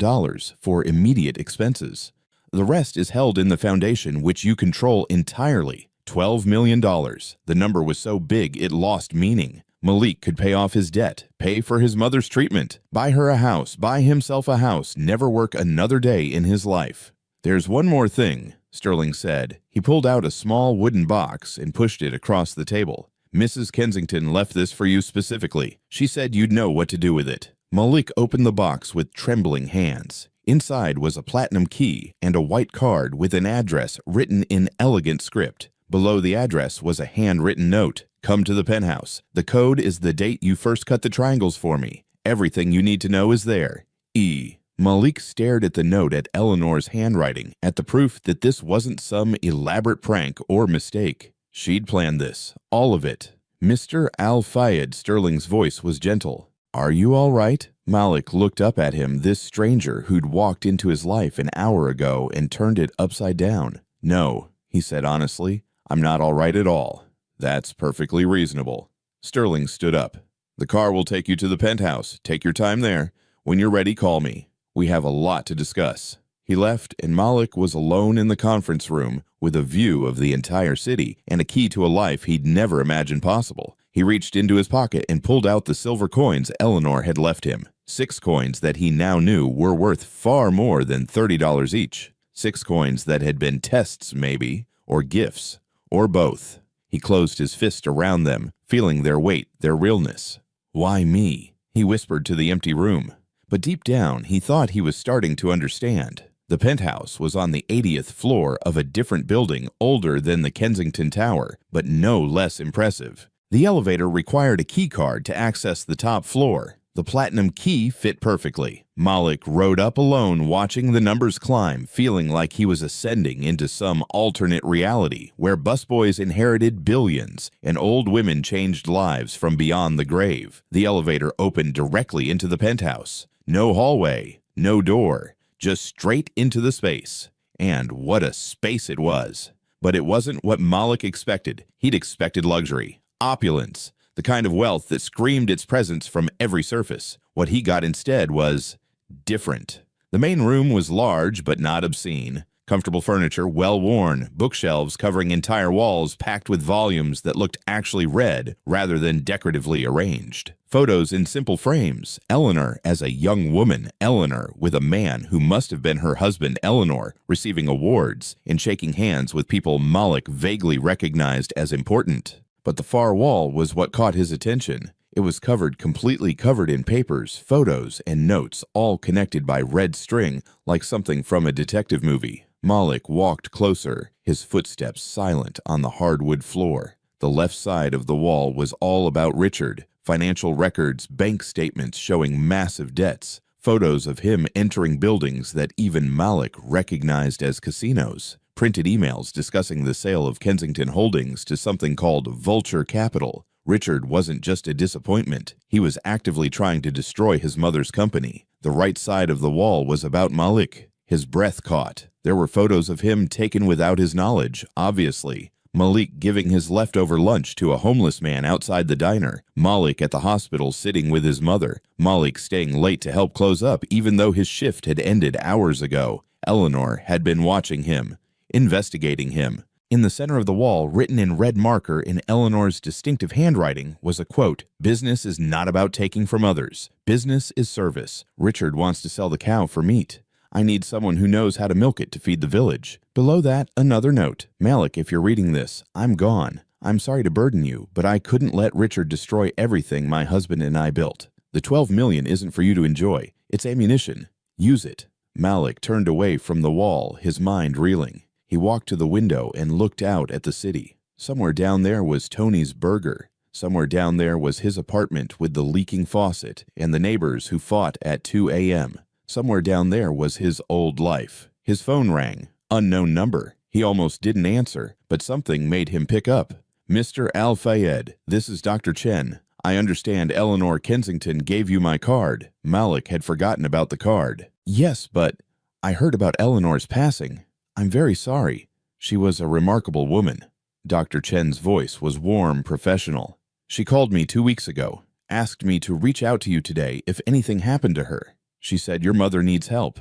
for immediate expenses. The rest is held in the foundation, which you control entirely. $12 million. The number was so big it lost meaning. Malik could pay off his debt, pay for his mother's treatment, buy her a house, buy himself a house, never work another day in his life. "There's one more thing," Sterling said. He pulled out a small wooden box and pushed it across the table. "Mrs. Kensington left this for you specifically. She said you'd know what to do with it." Malik opened the box with trembling hands. Inside was a platinum key and a white card with an address written in elegant script. Below the address was a handwritten note. "Come to the penthouse. The code is the date you first cut the triangles for me. Everything you need to know is there. E." Malik stared at the note, at Eleanor's handwriting, at the proof that this wasn't some elaborate prank or mistake. She'd planned this, all of it. "Mr. Al-Fayed," Sterling's voice was gentle. "Are you all right?" Malik looked up at him, this stranger who'd walked into his life an hour ago and turned it upside down. "No," he said honestly. "I'm not all right at all." "That's perfectly reasonable." Sterling stood up. "The car will take you to the penthouse. Take your time there. When you're ready, call me. We have a lot to discuss." He left, and Malik was alone in the conference room with a view of the entire city and a key to a life he'd never imagined possible. He reached into his pocket and pulled out the silver coins Eleanor had left him. 6 coins that he now knew were worth far more than $30 each. 6 coins that had been tests, maybe, or gifts, or both. He closed his fist around them, feeling their weight, their realness. "Why me?" he whispered to the empty room. But deep down, he thought he was starting to understand. The penthouse was on the 80th floor of a different building, older than the Kensington Tower, but no less impressive. The elevator required a key card to access the top floor. The platinum key fit perfectly. Malik rode up alone, watching the numbers climb, feeling like he was ascending into some alternate reality where busboys inherited billions and old women changed lives from beyond the grave. The elevator opened directly into the penthouse. No hallway, no door, just straight into the space. And what a space it was. But it wasn't what Malik expected. He'd expected luxury, opulence, the kind of wealth that screamed its presence from every surface. What he got instead was different. The main room was large but not obscene. Comfortable furniture, well-worn, bookshelves covering entire walls packed with volumes that looked actually read rather than decoratively arranged. Photos in simple frames. Eleanor as a young woman, Eleanor with a man who must have been her husband, Eleanor, receiving awards and shaking hands with people Malik vaguely recognized as important. But the far wall was what caught his attention. It was completely covered in papers, photos, and notes, all connected by red string like something from a detective movie. Malik walked closer, his footsteps silent on the hardwood floor. The left side of the wall was all about Richard. Financial records, bank statements showing massive debts, photos of him entering buildings that even Malik recognized as casinos, printed emails discussing the sale of Kensington Holdings to something called Vulture Capital. Richard wasn't just a disappointment. He was actively trying to destroy his mother's company. The right side of the wall was about Malik. His breath caught. There were photos of him taken without his knowledge, obviously. Malik giving his leftover lunch to a homeless man outside the diner. Malik at the hospital sitting with his mother. Malik staying late to help close up even though his shift had ended hours ago. Eleanor had been watching him, investigating him. In the center of the wall, written in red marker in Eleanor's distinctive handwriting, was a quote, "Business is not about taking from others. Business is service. Richard wants to sell the cow for meat. I need someone who knows how to milk it to feed the village." Below that, another note. "Malik, if you're reading this, I'm gone. I'm sorry to burden you, but I couldn't let Richard destroy everything my husband and I built. The $12 million isn't for you to enjoy. It's ammunition. Use it." Malik turned away from the wall, his mind reeling. He walked to the window and looked out at the city. Somewhere down there was Tony's Burger. Somewhere down there was his apartment with the leaking faucet and the neighbors who fought at 2 a.m. Somewhere down there was his old life. His phone rang. Unknown number. He almost didn't answer, but something made him pick up. "Mr. Al-Fayed, this is Dr. Chen. I understand Eleanor Kensington gave you my card." Malik had forgotten about the card. "Yes, but I heard about Eleanor's passing. I'm very sorry. She was a remarkable woman." Dr. Chen's voice was warm, professional. "She called me 2 weeks ago. asked me to reach out to you today if anything happened to her. She said your mother needs help.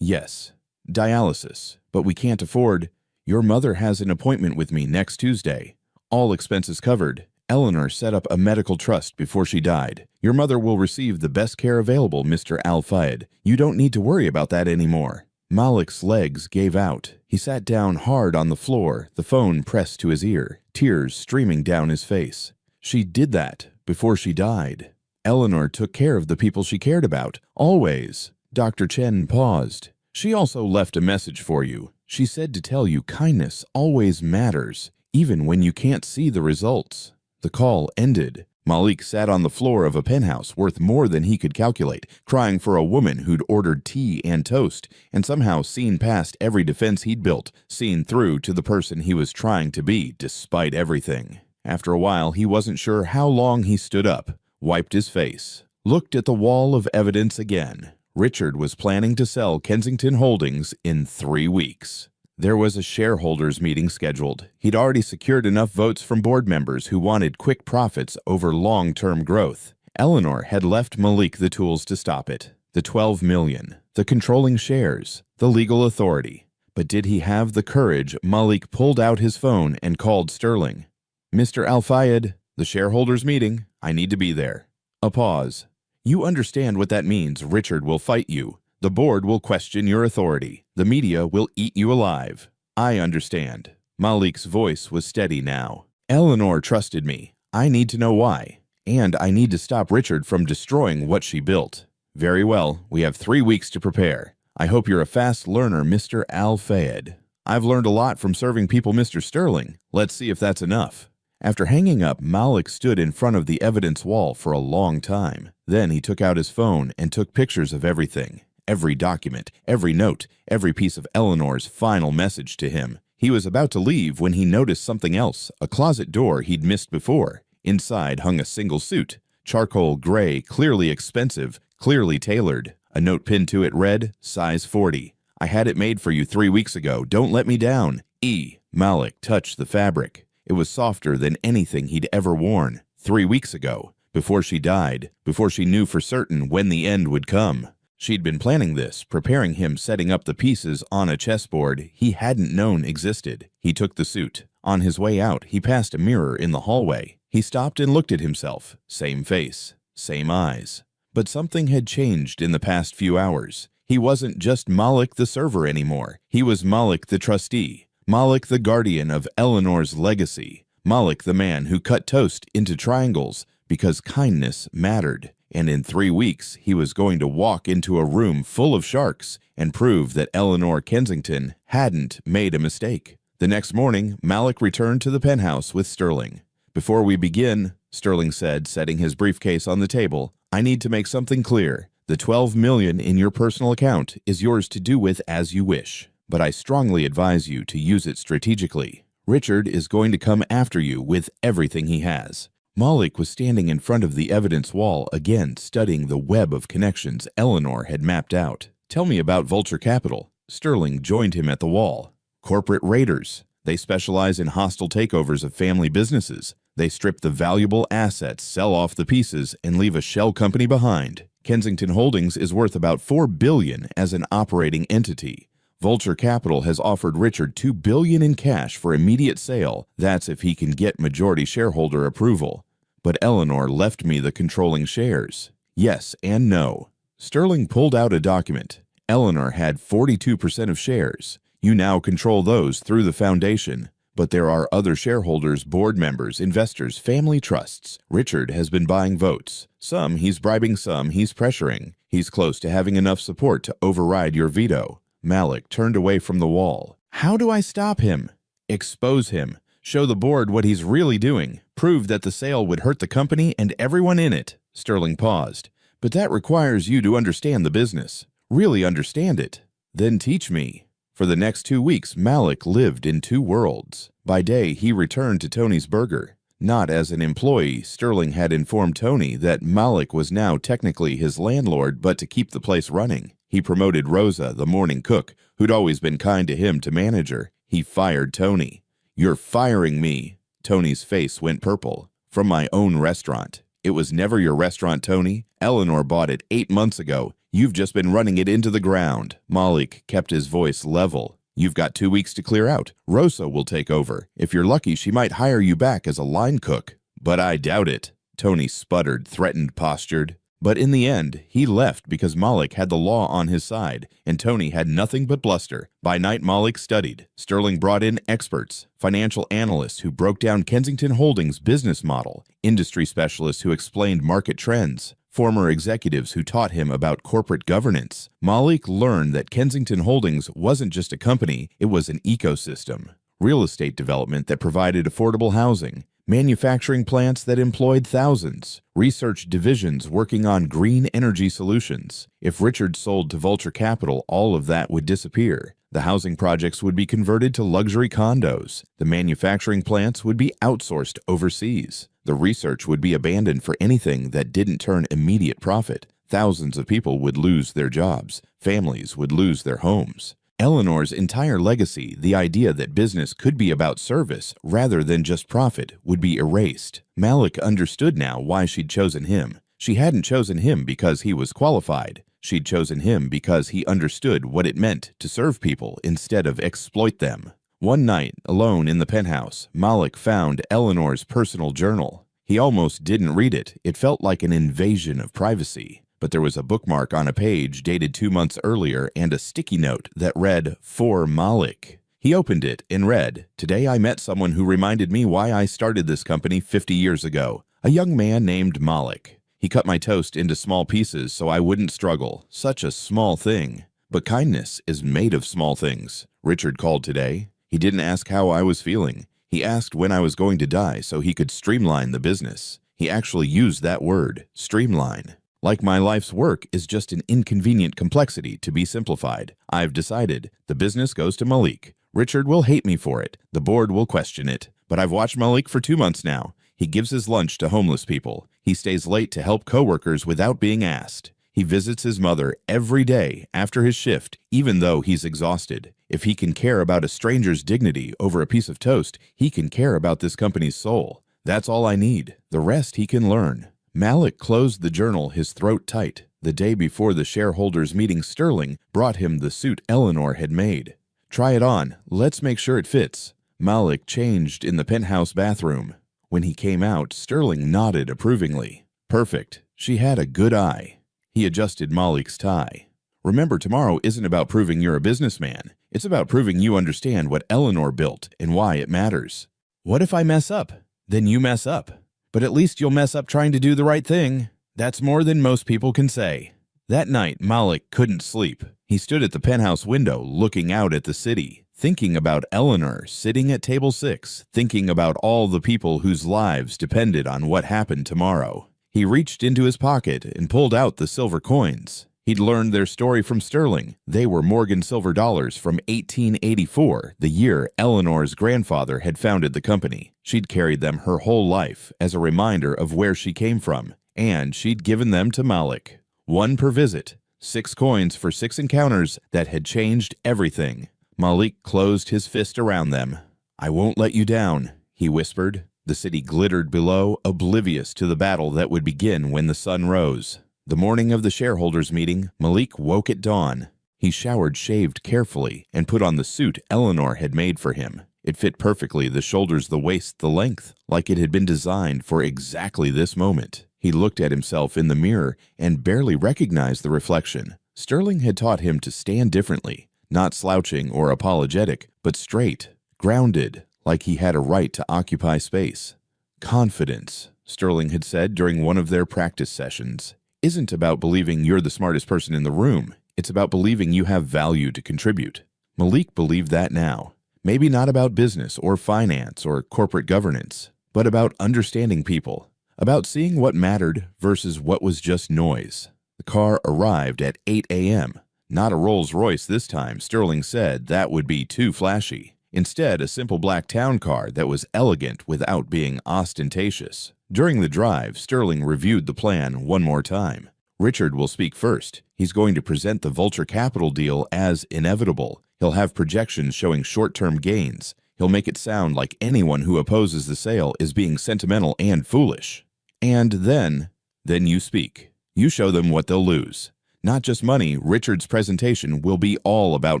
Yes, dialysis, but we can't afford. Your mother has an appointment with me next Tuesday. All expenses covered. Eleanor set up a medical trust before she died. Your mother will receive the best care available, Mr. Al-Fayed. You don't need to worry about that anymore. Malik's legs gave out. He sat down hard on the floor, the phone pressed to his ear, tears streaming down his face. She did that before she died. Eleanor took care of the people she cared about, always. Dr. Chen paused. She also left a message for you. She said to tell you kindness always matters, even when you can't see the results. The call ended. Malik sat on the floor of a penthouse worth more than he could calculate, crying for a woman who'd ordered tea and toast, and somehow seen past every defense he'd built, seen through to the person he was trying to be, despite everything. After a while, he wasn't sure how long he stood up, wiped his face, looked at the wall of evidence again. Richard was planning to sell Kensington Holdings in 3 weeks. There was a shareholders meeting scheduled. He'd already secured enough votes from board members who wanted quick profits over long-term growth. Eleanor had left Malik the tools to stop it. The 12 million, the controlling shares, the legal authority. But did he have the courage? Malik pulled out his phone and called Sterling. Mr. Al-Fayed, the shareholders meeting. I need to be there. A pause. You understand what that means. Richard will fight you. The board will question your authority. The media will eat you alive. I understand. Malik's voice was steady now. Eleanor trusted me. I need to know why. And I need to stop Richard from destroying what she built. Very well, we have 3 weeks to prepare. I hope you're a fast learner, Mr. Al-Fayed. I've learned a lot from serving people, Mr. Sterling. Let's see if that's enough. After hanging up, Malik stood in front of the evidence wall for a long time. Then he took out his phone and took pictures of everything. Every document, every note, every piece of Eleanor's final message to him. He was about to leave when he noticed something else, a closet door he'd missed before. Inside hung a single suit, charcoal gray, clearly expensive, clearly tailored. A note pinned to it read, size 40. I had it made for you 3 weeks ago. Don't let me down. E. Malik touched the fabric. It was softer than anything he'd ever worn. 3 weeks ago, before she died, before she knew for certain when the end would come. She'd been planning this, preparing him, setting up the pieces on a chessboard he hadn't known existed. He took the suit. On his way out, he passed a mirror in the hallway. He stopped and looked at himself. Same face, same eyes. But something had changed in the past few hours. He wasn't just Malik the server anymore. He was Malik the trustee. Malik the guardian of Eleanor's legacy. Malik the man who cut toast into triangles because kindness mattered. And in 3 weeks, he was going to walk into a room full of sharks and prove that Eleanor Kensington hadn't made a mistake. The next morning, Malik returned to the penthouse with Sterling. Before we begin, Sterling said, setting his briefcase on the table, I need to make something clear. The 12 million in your personal account is yours to do with as you wish, but I strongly advise you to use it strategically. Richard is going to come after you with everything he has. Malik was standing in front of the evidence wall again, studying the web of connections Eleanor had mapped out. Tell me about Vulture Capital. Sterling joined him at the wall. Corporate raiders. They specialize in hostile takeovers of family businesses. They strip the valuable assets, sell off the pieces, and leave a shell company behind. Kensington Holdings is worth about $4 billion as an operating entity. Vulture Capital has offered Richard $2 billion in cash for immediate sale. That's if he can get majority shareholder approval. But Eleanor left me the controlling shares. Yes and no. Sterling pulled out a document. Eleanor had 42% of shares. You now control those through the foundation. But there are other shareholders, board members, investors, family trusts. Richard has been buying votes. Some he's bribing, some he's pressuring. He's close to having enough support to override your veto. Malik turned away from the wall. How do I stop him? Expose him. Show the board what he's really doing. Prove that the sale would hurt the company and everyone in it. Sterling paused. But that requires you to understand the business. Really understand it. Then teach me. For the next 2 weeks, Malik lived in 2 worlds. By day, he returned to Tony's Burger. Not as an employee, Sterling had informed Tony that Malik was now technically his landlord, but to keep the place running. He promoted Rosa, the morning cook, who'd always been kind to him, to manager. He fired Tony. You're firing me. Tony's face went purple. From my own restaurant. It was never your restaurant, Tony. Eleanor bought it 8 months ago. You've just been running it into the ground. Malik kept his voice level. You've got 2 weeks to clear out. Rosa will take over. If you're lucky, she might hire you back as a line cook. But I doubt it. Tony sputtered, threatened, postured. But in the end, he left because Malik had the law on his side, and Tony had nothing but bluster. By night, Malik studied. Sterling brought in experts, financial analysts who broke down Kensington Holdings' business model, industry specialists who explained market trends, former executives who taught him about corporate governance. Malik learned that Kensington Holdings wasn't just a company, it was an ecosystem. Real estate development that provided affordable housing, manufacturing plants that employed thousands, research divisions working on green energy solutions. If Richard sold to Vulture Capital, all of that would disappear. The housing projects would be converted to luxury condos. The manufacturing plants would be outsourced overseas. The research would be abandoned for anything that didn't turn immediate profit. Thousands of people would lose their jobs. Families would lose their homes. Eleanor's entire legacy, the idea that business could be about service rather than just profit, would be erased. Malik understood now why she'd chosen him. She hadn't chosen him because he was qualified. She'd chosen him because he understood what it meant to serve people instead of exploit them. One night, alone in the penthouse, Malik found Eleanor's personal journal. He almost didn't read it. It felt like an invasion of privacy. But there was a bookmark on a page dated 2 months earlier and a sticky note that read, "For Malik." He opened it and read, "Today I met someone who reminded me why I started this company 50 years ago. A young man named Malik. He cut my toast into small pieces so I wouldn't struggle. Such a small thing. But kindness is made of small things." Richard called today. He didn't ask how I was feeling. He asked when I was going to die so he could streamline the business. He actually used that word, streamline. Like my life's work is just an inconvenient complexity to be simplified. I've decided the business goes to Malik. Richard will hate me for it. The board will question it. But I've watched Malik for 2 months now. He gives his lunch to homeless people. He stays late to help coworkers without being asked. He visits his mother every day after his shift, even though he's exhausted. If he can care about a stranger's dignity over a piece of toast, he can care about this company's soul. That's all I need. The rest he can learn. Malik closed the journal, his throat tight. The day before the shareholders' meeting, Sterling brought him the suit Eleanor had made. "Try it on. Let's make sure it fits." Malik changed in the penthouse bathroom. When he came out, Sterling nodded approvingly. Perfect. She had a good eye. He adjusted Malik's tie. "Remember, tomorrow isn't about proving you're a businessman. It's about proving you understand what Eleanor built and why it matters." "What if I mess up?" "Then you mess up. But at least you'll mess up trying to do the right thing. That's more than most people can say." That night, Malik couldn't sleep. He stood at the penthouse window, looking out at the city, thinking about Eleanor sitting at table 6, thinking about all the people whose lives depended on what happened tomorrow. He reached into his pocket and pulled out the silver coins. He'd learned their story from Sterling. They were Morgan silver dollars from 1884, the year Eleanor's grandfather had founded the company. She'd carried them her whole life as a reminder of where she came from, and she'd given them to Malik. 1 per visit, 6 coins for 6 encounters that had changed everything. Malik closed his fist around them. "I won't let you down," he whispered. The city glittered below, oblivious to the battle that would begin when the sun rose. The morning of the shareholders' meeting, Malik woke at dawn. He showered, shaved carefully, and put on the suit Eleanor had made for him. It fit perfectly, the shoulders, the waist, the length, like it had been designed for exactly this moment. He looked at himself in the mirror and barely recognized the reflection. Sterling had taught him to stand differently, not slouching or apologetic, but straight, grounded, like he had a right to occupy space. "Confidence," Sterling had said during one of their practice sessions, "isn't about believing you're the smartest person in the room. It's about believing you have value to contribute." Malik believed that now. Maybe not about business or finance or corporate governance, but about understanding people, about seeing what mattered versus what was just noise. The car arrived at 8 a.m. Not a Rolls-Royce this time. Sterling said that would be too flashy. Instead, a simple black town car that was elegant without being ostentatious. During the drive, Sterling reviewed the plan one more time. Richard will speak first. He's going to present the Vulture Capital deal as inevitable. He'll have projections showing short-term gains. He'll make it sound like anyone who opposes the sale is being sentimental and foolish. And then you speak. You show them what they'll lose. Not just money, Richard's presentation will be all about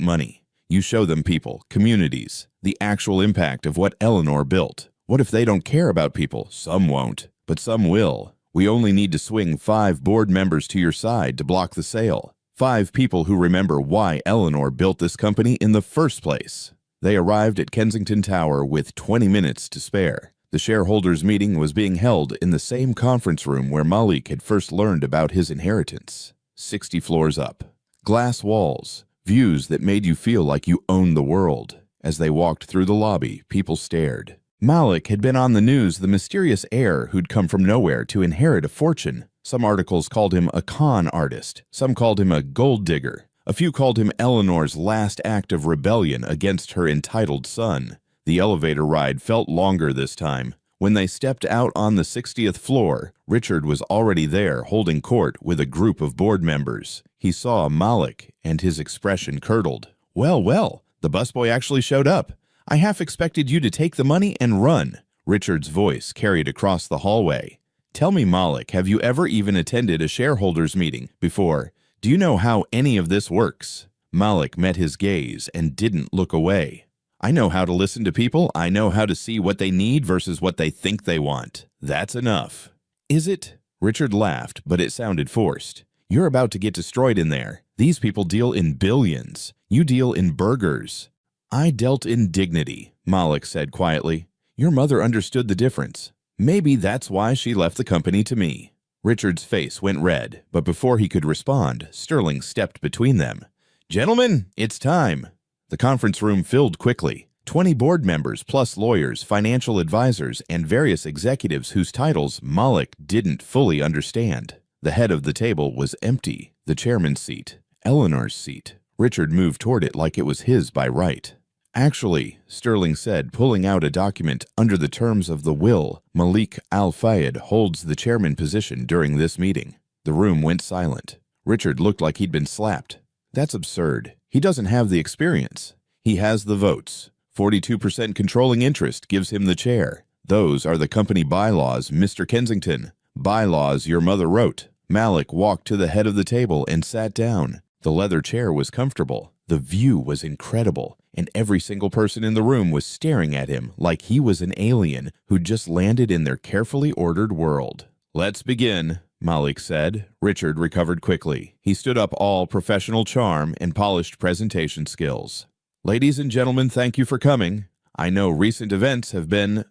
money. You show them people, communities, the actual impact of what Eleanor built. What if they don't care about people? Some won't, but some will. We only need to swing 5 board members to your side to block the sale. 5 people who remember why Eleanor built this company in the first place. They arrived at Kensington Tower with 20 minutes to spare. The shareholders' meeting was being held in the same conference room where Malik had first learned about his inheritance. 60 floors up. Glass walls. Views that made you feel like you owned the world. As they walked through the lobby, people stared. Malik had been on the news, the mysterious heir who'd come from nowhere to inherit a fortune. Some articles called him a con artist. Some called him a gold digger. A few called him Eleanor's last act of rebellion against her entitled son. The elevator ride felt longer this time. When they stepped out on the 60th floor, Richard was already there holding court with a group of board members. He saw Malik, and his expression curdled. Well, the busboy actually showed up. I half expected you to take the money and run. Richard's voice carried across the hallway. Tell me, Malik, have you ever even attended a shareholders meeting before? Do you know how any of this works? Malik met his gaze and didn't look away. I know how to listen to people. I know how to see what they need versus what they think they want. That's enough. Is it? Richard laughed, but it sounded forced. You're about to get destroyed in there. These people deal in billions. You deal in burgers. I dealt in dignity, Malik said quietly. Your mother understood the difference. Maybe that's why she left the company to me. Richard's face went red, but before he could respond, Sterling stepped between them. Gentlemen, it's time. The conference room filled quickly. 20 board members plus lawyers, financial advisors, and various executives whose titles Malik didn't fully understand. The head of the table was empty. The chairman's seat, Eleanor's seat. Richard moved toward it like it was his by right. Actually, Sterling said, pulling out a document under the terms of the will, Malik Al-Fayed holds the chairman position during this meeting. The room went silent. Richard looked like he'd been slapped. That's absurd. He doesn't have the experience. He has the votes. 42% controlling interest gives him the chair. Those are the company bylaws, Mr. Kensington. Bylaws your mother wrote. Malik walked to the head of the table and sat down. The leather chair was comfortable. The view was incredible, and every single person in the room was staring at him like he was an alien who'd just landed in their carefully ordered world. Let's begin, Malik said. Richard recovered quickly. He stood up, all professional charm and polished presentation skills. Ladies and gentlemen, thank you for coming. I know recent events have been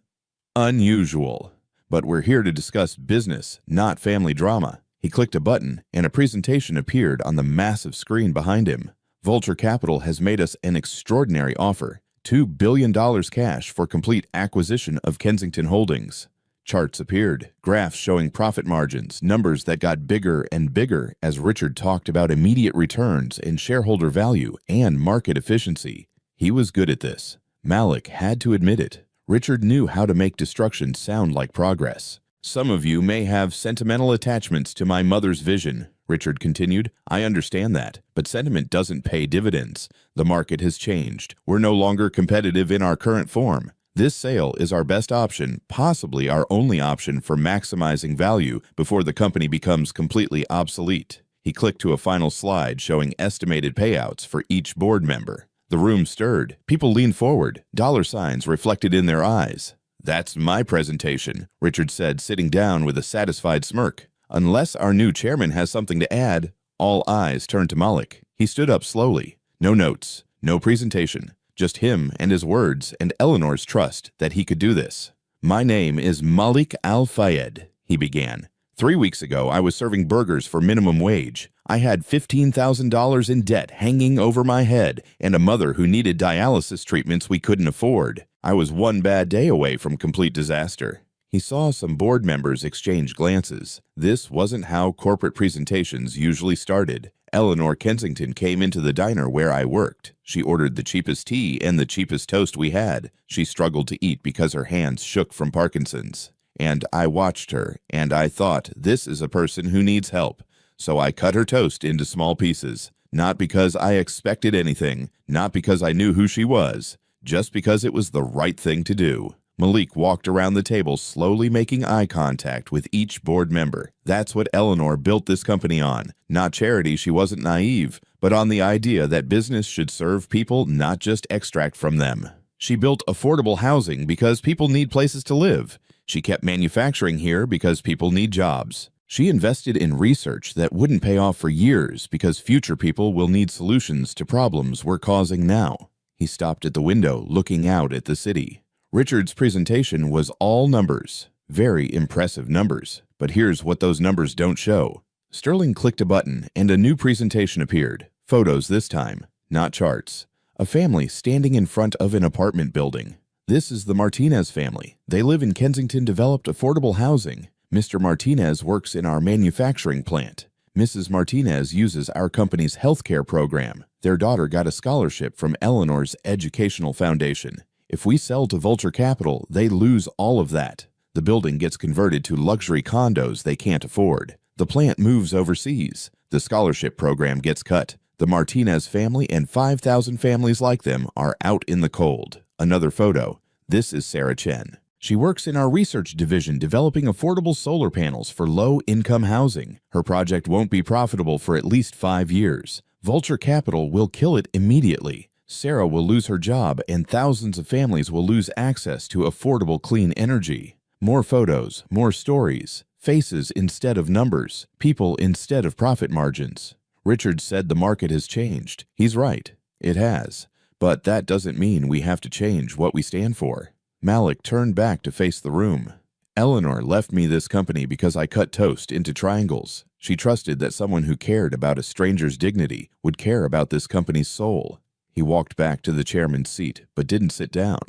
unusual, but we're here to discuss business, not family drama. He clicked a button, and a presentation appeared on the massive screen behind him. Vulture Capital has made us an extraordinary offer. $2 billion cash for complete acquisition of Kensington Holdings. Charts appeared, graphs showing profit margins, numbers that got bigger and bigger as Richard talked about immediate returns and shareholder value and market efficiency. He was good at this. Malik had to admit it. Richard knew how to make destruction sound like progress. Some of you may have sentimental attachments to my mother's vision, Richard continued. I understand that, but sentiment doesn't pay dividends. The market has changed. We're no longer competitive in our current form. This sale is our best option, possibly our only option for maximizing value before the company becomes completely obsolete. He clicked to a final slide showing estimated payouts for each board member. The room stirred. People leaned forward, dollar signs reflected in their eyes. That's my presentation, Richard said, sitting down with a satisfied smirk. Unless our new chairman has something to add. All eyes turned to Malik. He stood up slowly. No notes, no presentation, just him and his words and Eleanor's trust that he could do this. My name is Malik Al-Fayed, he began. 3 weeks ago, I was serving burgers for minimum wage. I had $15,000 in debt hanging over my head and a mother who needed dialysis treatments we couldn't afford. I was one bad day away from complete disaster. He saw some board members exchange glances. This wasn't how corporate presentations usually started. Eleanor Kensington came into the diner where I worked. She ordered the cheapest tea and the cheapest toast we had. She struggled to eat because her hands shook from Parkinson's. And I watched her, and I thought, this is a person who needs help. So I cut her toast into small pieces. Not because I expected anything, not because I knew who she was, just because it was the right thing to do. Malik walked around the table, slowly making eye contact with each board member. That's what Eleanor built this company on. Not charity, she wasn't naive, but on the idea that business should serve people, not just extract from them. She built affordable housing because people need places to live. She kept manufacturing here because people need jobs. She invested in research that wouldn't pay off for years because future people will need solutions to problems we're causing now. He stopped at the window, looking out at the city. Richard's presentation was all numbers. Very impressive numbers. But here's what those numbers don't show. Sterling clicked a button and a new presentation appeared. Photos this time, not charts. A family standing in front of an apartment building. This is the Martinez family. They live in Kensington developed affordable housing. Mr. Martinez works in our manufacturing plant. Mrs. Martinez uses our company's healthcare program. Their daughter got a scholarship from Eleanor's educational foundation. If we sell to Vulture Capital, they lose all of that. The building gets converted to luxury condos they can't afford. The plant moves overseas. The scholarship program gets cut. The Martinez family and 5,000 families like them are out in the cold. Another photo. This is Sarah Chen. She works in our research division developing affordable solar panels for low-income housing. Her project won't be profitable for at least 5 years. Vulture Capital will kill it immediately. Sarah will lose her job and thousands of families will lose access to affordable clean energy. More photos, more stories, faces instead of numbers, people instead of profit margins. Richard said the market has changed. He's right. It has. But that doesn't mean we have to change what we stand for. Malik turned back to face the room. Eleanor left me this company because I cut toast into triangles. She trusted that someone who cared about a stranger's dignity would care about this company's soul. He walked back to the chairman's seat, but didn't sit down.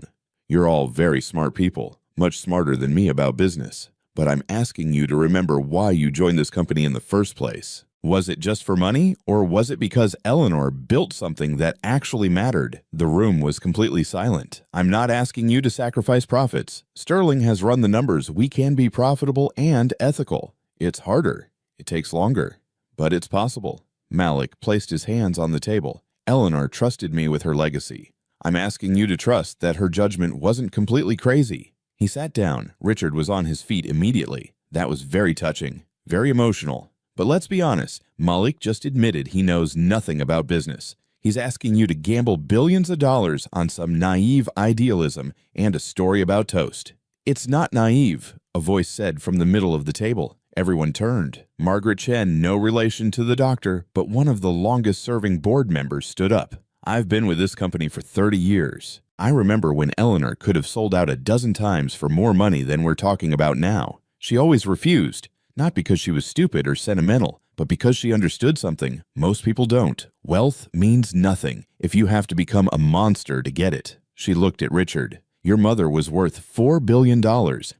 You're all very smart people, much smarter than me about business. But I'm asking you to remember why you joined this company in the first place. Was it just for money, or was it because Eleanor built something that actually mattered? The room was completely silent. I'm not asking you to sacrifice profits. Sterling has run the numbers. We can be profitable and ethical. It's harder. It takes longer. But it's possible. Malik placed his hands on the table. Eleanor trusted me with her legacy. I'm asking you to trust that her judgment wasn't completely crazy. He sat down. Richard was on his feet immediately. That was very touching, very emotional. But let's be honest, Malik just admitted he knows nothing about business. He's asking you to gamble billions of dollars on some naive idealism and a story about toast. It's not naive, a voice said from the middle of the table. Everyone turned. Margaret Chen, no relation to the doctor, but one of the longest-serving board members, stood up. I've been with this company for 30 years. I remember when Eleanor could have sold out a dozen times for more money than we're talking about now. She always refused, not because she was stupid or sentimental, but because she understood something most people don't. Wealth means nothing if you have to become a monster to get it. She looked at Richard. Your mother was worth $4 billion,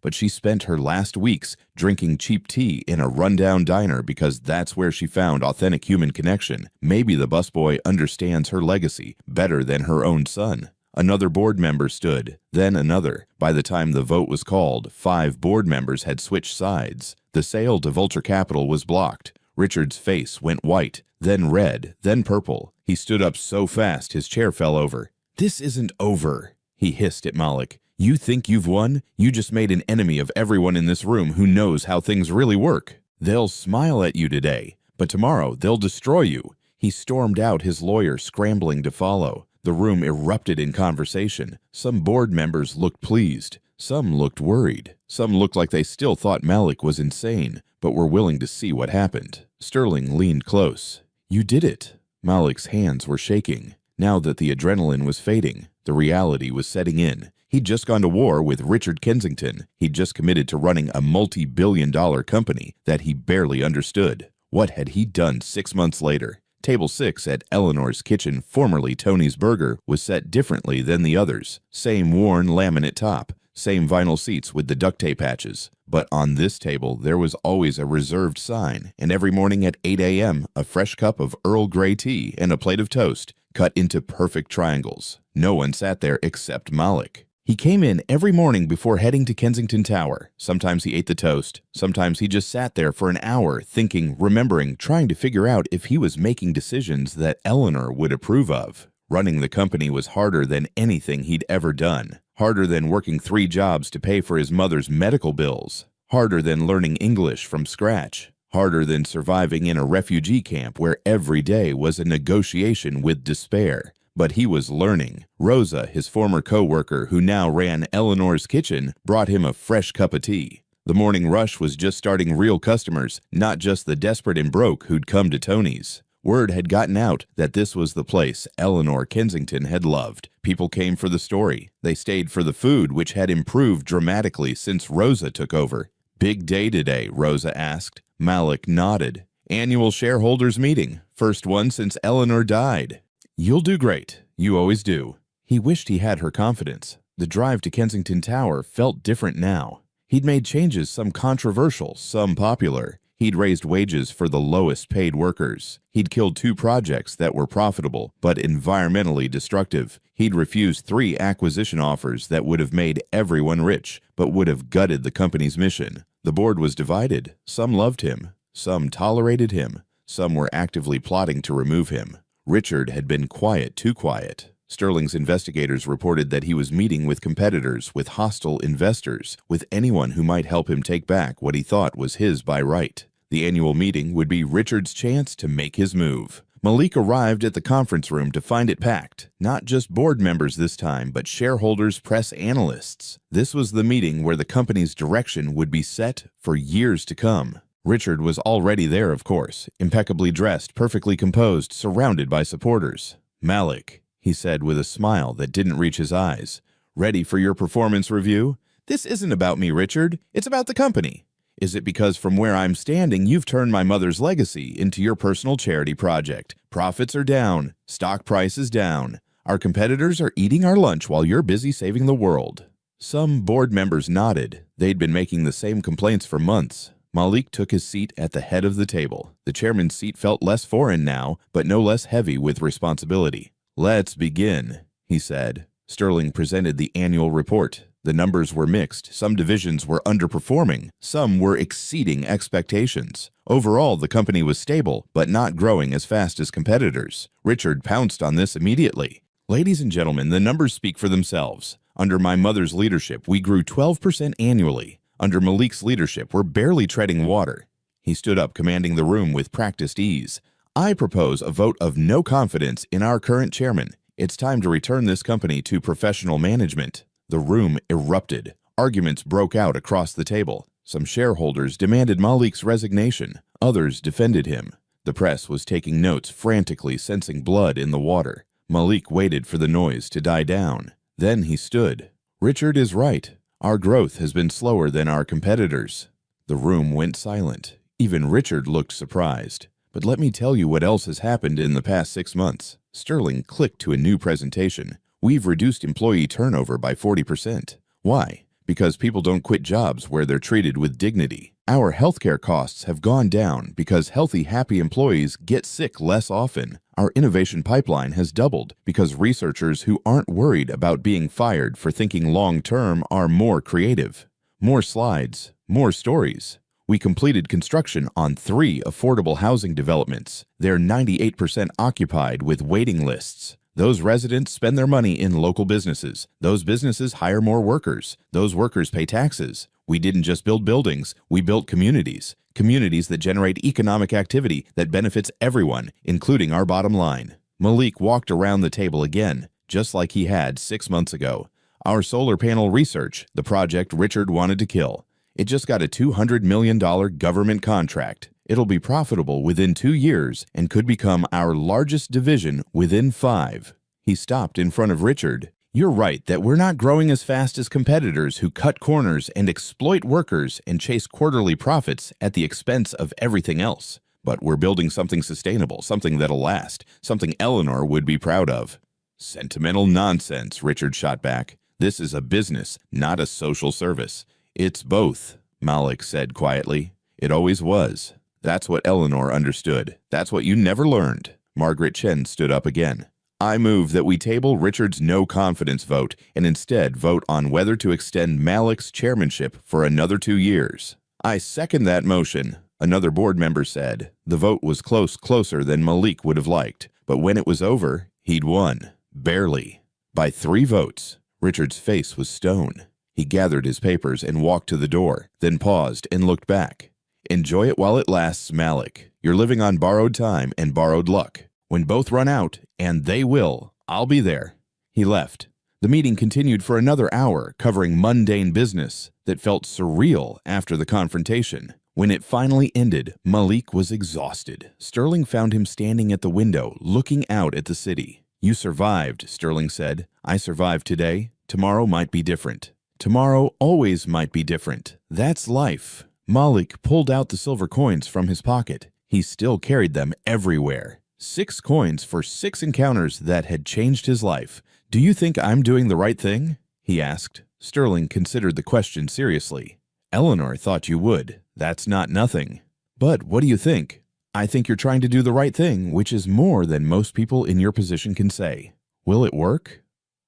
but she spent her last weeks drinking cheap tea in a rundown diner because that's where she found authentic human connection. Maybe the busboy understands her legacy better than her own son. Another board member stood, then another. By the time the vote was called, 5 board members had switched sides. The sale to Vulture Capital was blocked. Richard's face went white, then red, then purple. He stood up so fast his chair fell over. This isn't over. He hissed at Malik. You think you've won? You just made an enemy of everyone in this room who knows how things really work. They'll smile at you today, but tomorrow they'll destroy you. He stormed out, his lawyer scrambling to follow. The room erupted in conversation. Some board members looked pleased. Some looked worried. Some looked like they still thought Malik was insane, but were willing to see what happened. Sterling leaned close. You did it. Malik's hands were shaking. Now that the adrenaline was fading, the reality was setting in. He'd just gone to war with Richard Kensington. He'd just committed to running a multi-billion-dollar company that he barely understood. What had he done 6 months later? Table 6 at Eleanor's kitchen, formerly Tony's Burger, was set differently than the others. Same worn laminate top, same vinyl seats with the duct tape patches. But on this table, there was always a reserved sign, and every morning at 8 a.m., a fresh cup of Earl Grey tea and a plate of toast, cut into perfect triangles. No one sat there except Malik. He came in every morning before heading to Kensington Tower. Sometimes he ate the toast. Sometimes he just sat there for an hour, thinking, remembering, trying to figure out if he was making decisions that Eleanor would approve of. Running the company was harder than anything he'd ever done. Harder than working 3 jobs to pay for his mother's medical bills. Harder than learning English from scratch. Harder than surviving in a refugee camp where every day was a negotiation with despair. But he was learning. Rosa, his former co-worker who now ran Eleanor's kitchen, brought him a fresh cup of tea. The morning rush was just starting real customers, not just the desperate and broke who'd come to Tony's. Word had gotten out that this was the place Eleanor Kensington had loved. People came for the story. They stayed for the food, which had improved dramatically since Rosa took over. "Big day today," Rosa asked. Malik nodded. "Annual shareholders meeting. First one since Eleanor died." "You'll do great. You always do." He wished he had her confidence. The drive to Kensington Tower felt different now. He'd made changes, some controversial, some popular. He'd raised wages for the lowest paid workers. He'd killed 2 projects that were profitable but environmentally destructive. He'd refused 3 acquisition offers that would have made everyone rich but would have gutted the company's mission. The board was divided. Some loved him. Some tolerated him. Some were actively plotting to remove him. Richard had been quiet, too quiet. Sterling's investigators reported that he was meeting with competitors, with hostile investors, with anyone who might help him take back what he thought was his by right. The annual meeting would be Richard's chance to make his move. Malik arrived at the conference room to find it packed. Not just board members this time, but shareholders, press analysts. This was the meeting where the company's direction would be set for years to come. Richard was already there, of course, impeccably dressed, perfectly composed, surrounded by supporters. "Malik," he said with a smile that didn't reach his eyes. "Ready for your performance review? This isn't about me, Richard. It's about the company. Is it because from where I'm standing, you've turned my mother's legacy into your personal charity project? Profits are down. Stock price is down. Our competitors are eating our lunch while you're busy saving the world." Some board members nodded. They'd been making the same complaints for months. Malik took his seat at the head of the table. The chairman's seat felt less foreign now, but no less heavy with responsibility. "Let's begin," he said. Sterling presented the annual report. The numbers were mixed. Some divisions were underperforming. Some were exceeding expectations. Overall, the company was stable, but not growing as fast as competitors. Richard pounced on this immediately. "Ladies and gentlemen, the numbers speak for themselves. Under my mother's leadership, we grew 12% annually. Under Malik's leadership, we're barely treading water." He stood up, commanding the room with practiced ease. "I propose a vote of no confidence in our current chairman. It's time to return this company to professional management." The room erupted. Arguments broke out across the table. Some shareholders demanded Malik's resignation. Others defended him. The press was taking notes, frantically sensing blood in the water. Malik waited for the noise to die down. Then he stood. "Richard is right. Our growth has been slower than our competitors." The room went silent. Even Richard looked surprised. "But let me tell you what else has happened in the past 6 months." Sterling clicked to a new presentation. "We've reduced employee turnover by 40%. Why? Because people don't quit jobs where they're treated with dignity. Our healthcare costs have gone down because healthy, happy employees get sick less often. Our innovation pipeline has doubled because researchers who aren't worried about being fired for thinking long-term are more creative. More slides, more stories. We completed construction on 3 affordable housing developments. They're 98% occupied with waiting lists. Those residents spend their money in local businesses. Those businesses hire more workers. Those workers pay taxes. We didn't just build buildings, we built communities. Communities that generate economic activity that benefits everyone, including our bottom line." Malik walked around the table again, just like he had 6 months ago. "Our solar panel research, the project Richard wanted to kill. It just got a $200 million government contract. It'll be profitable within 2 years and could become our largest division within 5. He stopped in front of Richard. "You're right that we're not growing as fast as competitors who cut corners and exploit workers and chase quarterly profits at the expense of everything else. But we're building something sustainable, something that'll last, something Eleanor would be proud of." "Sentimental nonsense," Richard shot back. "This is a business, not a social service." "It's both," Malik said quietly. "It always was. That's what Eleanor understood. That's what you never learned." Margaret Chen stood up again. "I move that we table Richard's no confidence vote and instead vote on whether to extend Malik's chairmanship for another 2 years." "I second that motion," another board member said. The vote was closer than Malik would have liked, but when it was over, he'd won. Barely. By 3 votes. Richard's face was stone. He gathered his papers and walked to the door, then paused and looked back. Enjoy it while it lasts, Malik. You're living on borrowed time and borrowed luck. When both run out, and they will, I'll be there. He left. The meeting continued for another hour, covering mundane business that felt surreal after the confrontation. When it finally ended, Malik was exhausted. Sterling found him standing at the window, looking out at the city. You survived, Sterling said. I survived today. Tomorrow might be different. Tomorrow always might be different. That's life. Malik pulled out the silver coins from his pocket. He still carried them everywhere. 6 coins for 6 encounters that had changed his life. Do you think I'm doing the right thing? He asked. Sterling considered the question seriously. Eleanor thought you would. That's not nothing. But what do you think? I think you're trying to do the right thing, which is more than most people in your position can say. Will it work?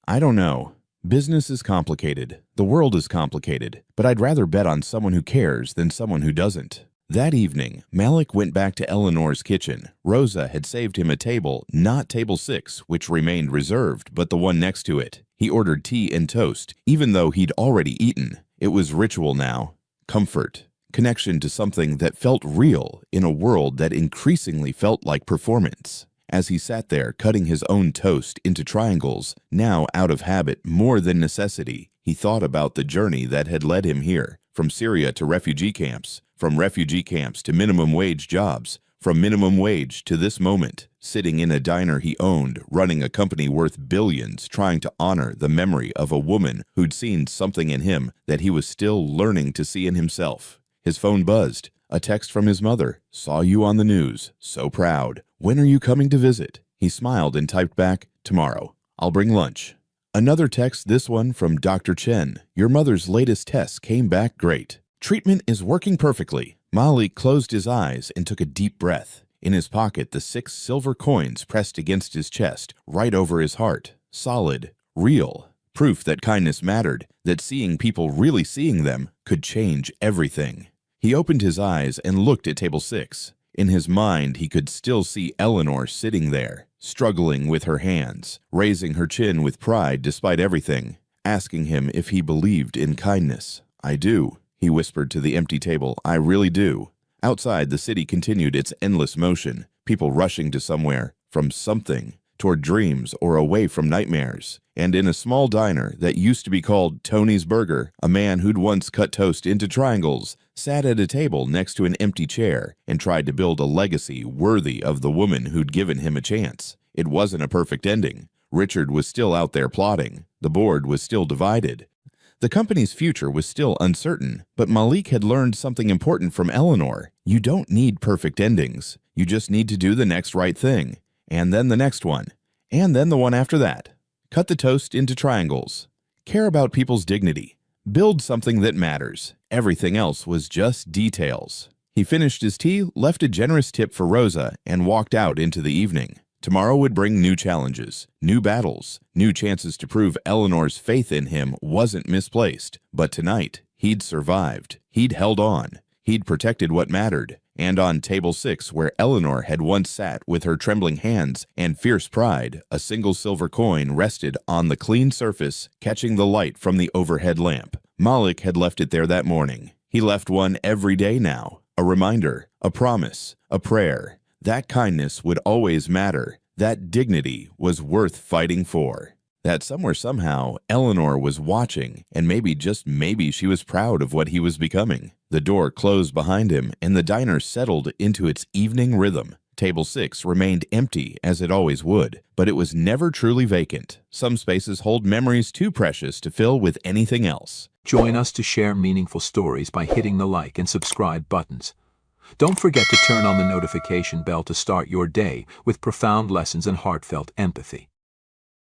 I don't know. Business is complicated. The world is complicated. But I'd rather bet on someone who cares than someone who doesn't. That evening, Malik went back to Eleanor's kitchen. Rosa had saved him a table, not table 6, which remained reserved, but the one next to it. He ordered tea and toast, even though he'd already eaten. It was ritual now. Comfort. Connection to something that felt real in a world that increasingly felt like performance. As he sat there cutting his own toast into triangles, now out of habit more than necessity, he thought about the journey that had led him here, from Syria to refugee camps, from refugee camps to minimum wage jobs, from minimum wage to this moment, sitting in a diner he owned, running a company worth billions, trying to honor the memory of a woman who'd seen something in him that he was still learning to see in himself. His phone buzzed. A text from his mother. Saw you on the news. So proud. When are you coming to visit? He smiled and typed back, tomorrow. I'll bring lunch. Another text, this one from Dr. Chen. Your mother's latest tests came back great. Treatment is working perfectly. Malik closed his eyes and took a deep breath. In his pocket, the 6 silver coins pressed against his chest, right over his heart. Solid. Real. Proof that kindness mattered, that seeing people really seeing them could change everything. He opened his eyes and looked at table 6. In his mind, he could still see Eleanor sitting there, struggling with her hands, raising her chin with pride despite everything, asking him if he believed in kindness. I do, he whispered to the empty table. I really do. Outside, the city continued its endless motion, people rushing to somewhere, from something, toward dreams or away from nightmares. And in a small diner that used to be called Tony's Burger, a man who'd once cut toast into triangles sat at a table next to an empty chair and tried to build a legacy worthy of the woman who'd given him a chance. It wasn't a perfect ending. Richard was still out there plotting. The board was still divided. The company's future was still uncertain, but Malik had learned something important from Eleanor. You don't need perfect endings. You just need to do the next right thing. And then the next one. And then the one after that. Cut the toast into triangles. Care about people's dignity. Build something that matters. Everything else was just details. He finished his tea, left a generous tip for Rosa, and walked out into the evening. Tomorrow would bring new challenges, new battles, new chances to prove Eleanor's faith in him wasn't misplaced. But tonight, he'd survived. He'd held on. He'd protected what mattered. And on table 6, where Eleanor had once sat with her trembling hands and fierce pride, a single silver coin rested on the clean surface, catching the light from the overhead lamp. Malik had left it there that morning. He left one every day now. A reminder, a promise, a prayer. That kindness would always matter. That dignity was worth fighting for. That somewhere somehow, Eleanor was watching, and maybe, just maybe, she was proud of what he was becoming. The door closed behind him, and the diner settled into its evening rhythm. Table 6 remained empty, as it always would, but it was never truly vacant. Some spaces hold memories too precious to fill with anything else. Join us to share meaningful stories by hitting the like and subscribe buttons. Don't forget to turn on the notification bell to start your day with profound lessons and heartfelt empathy.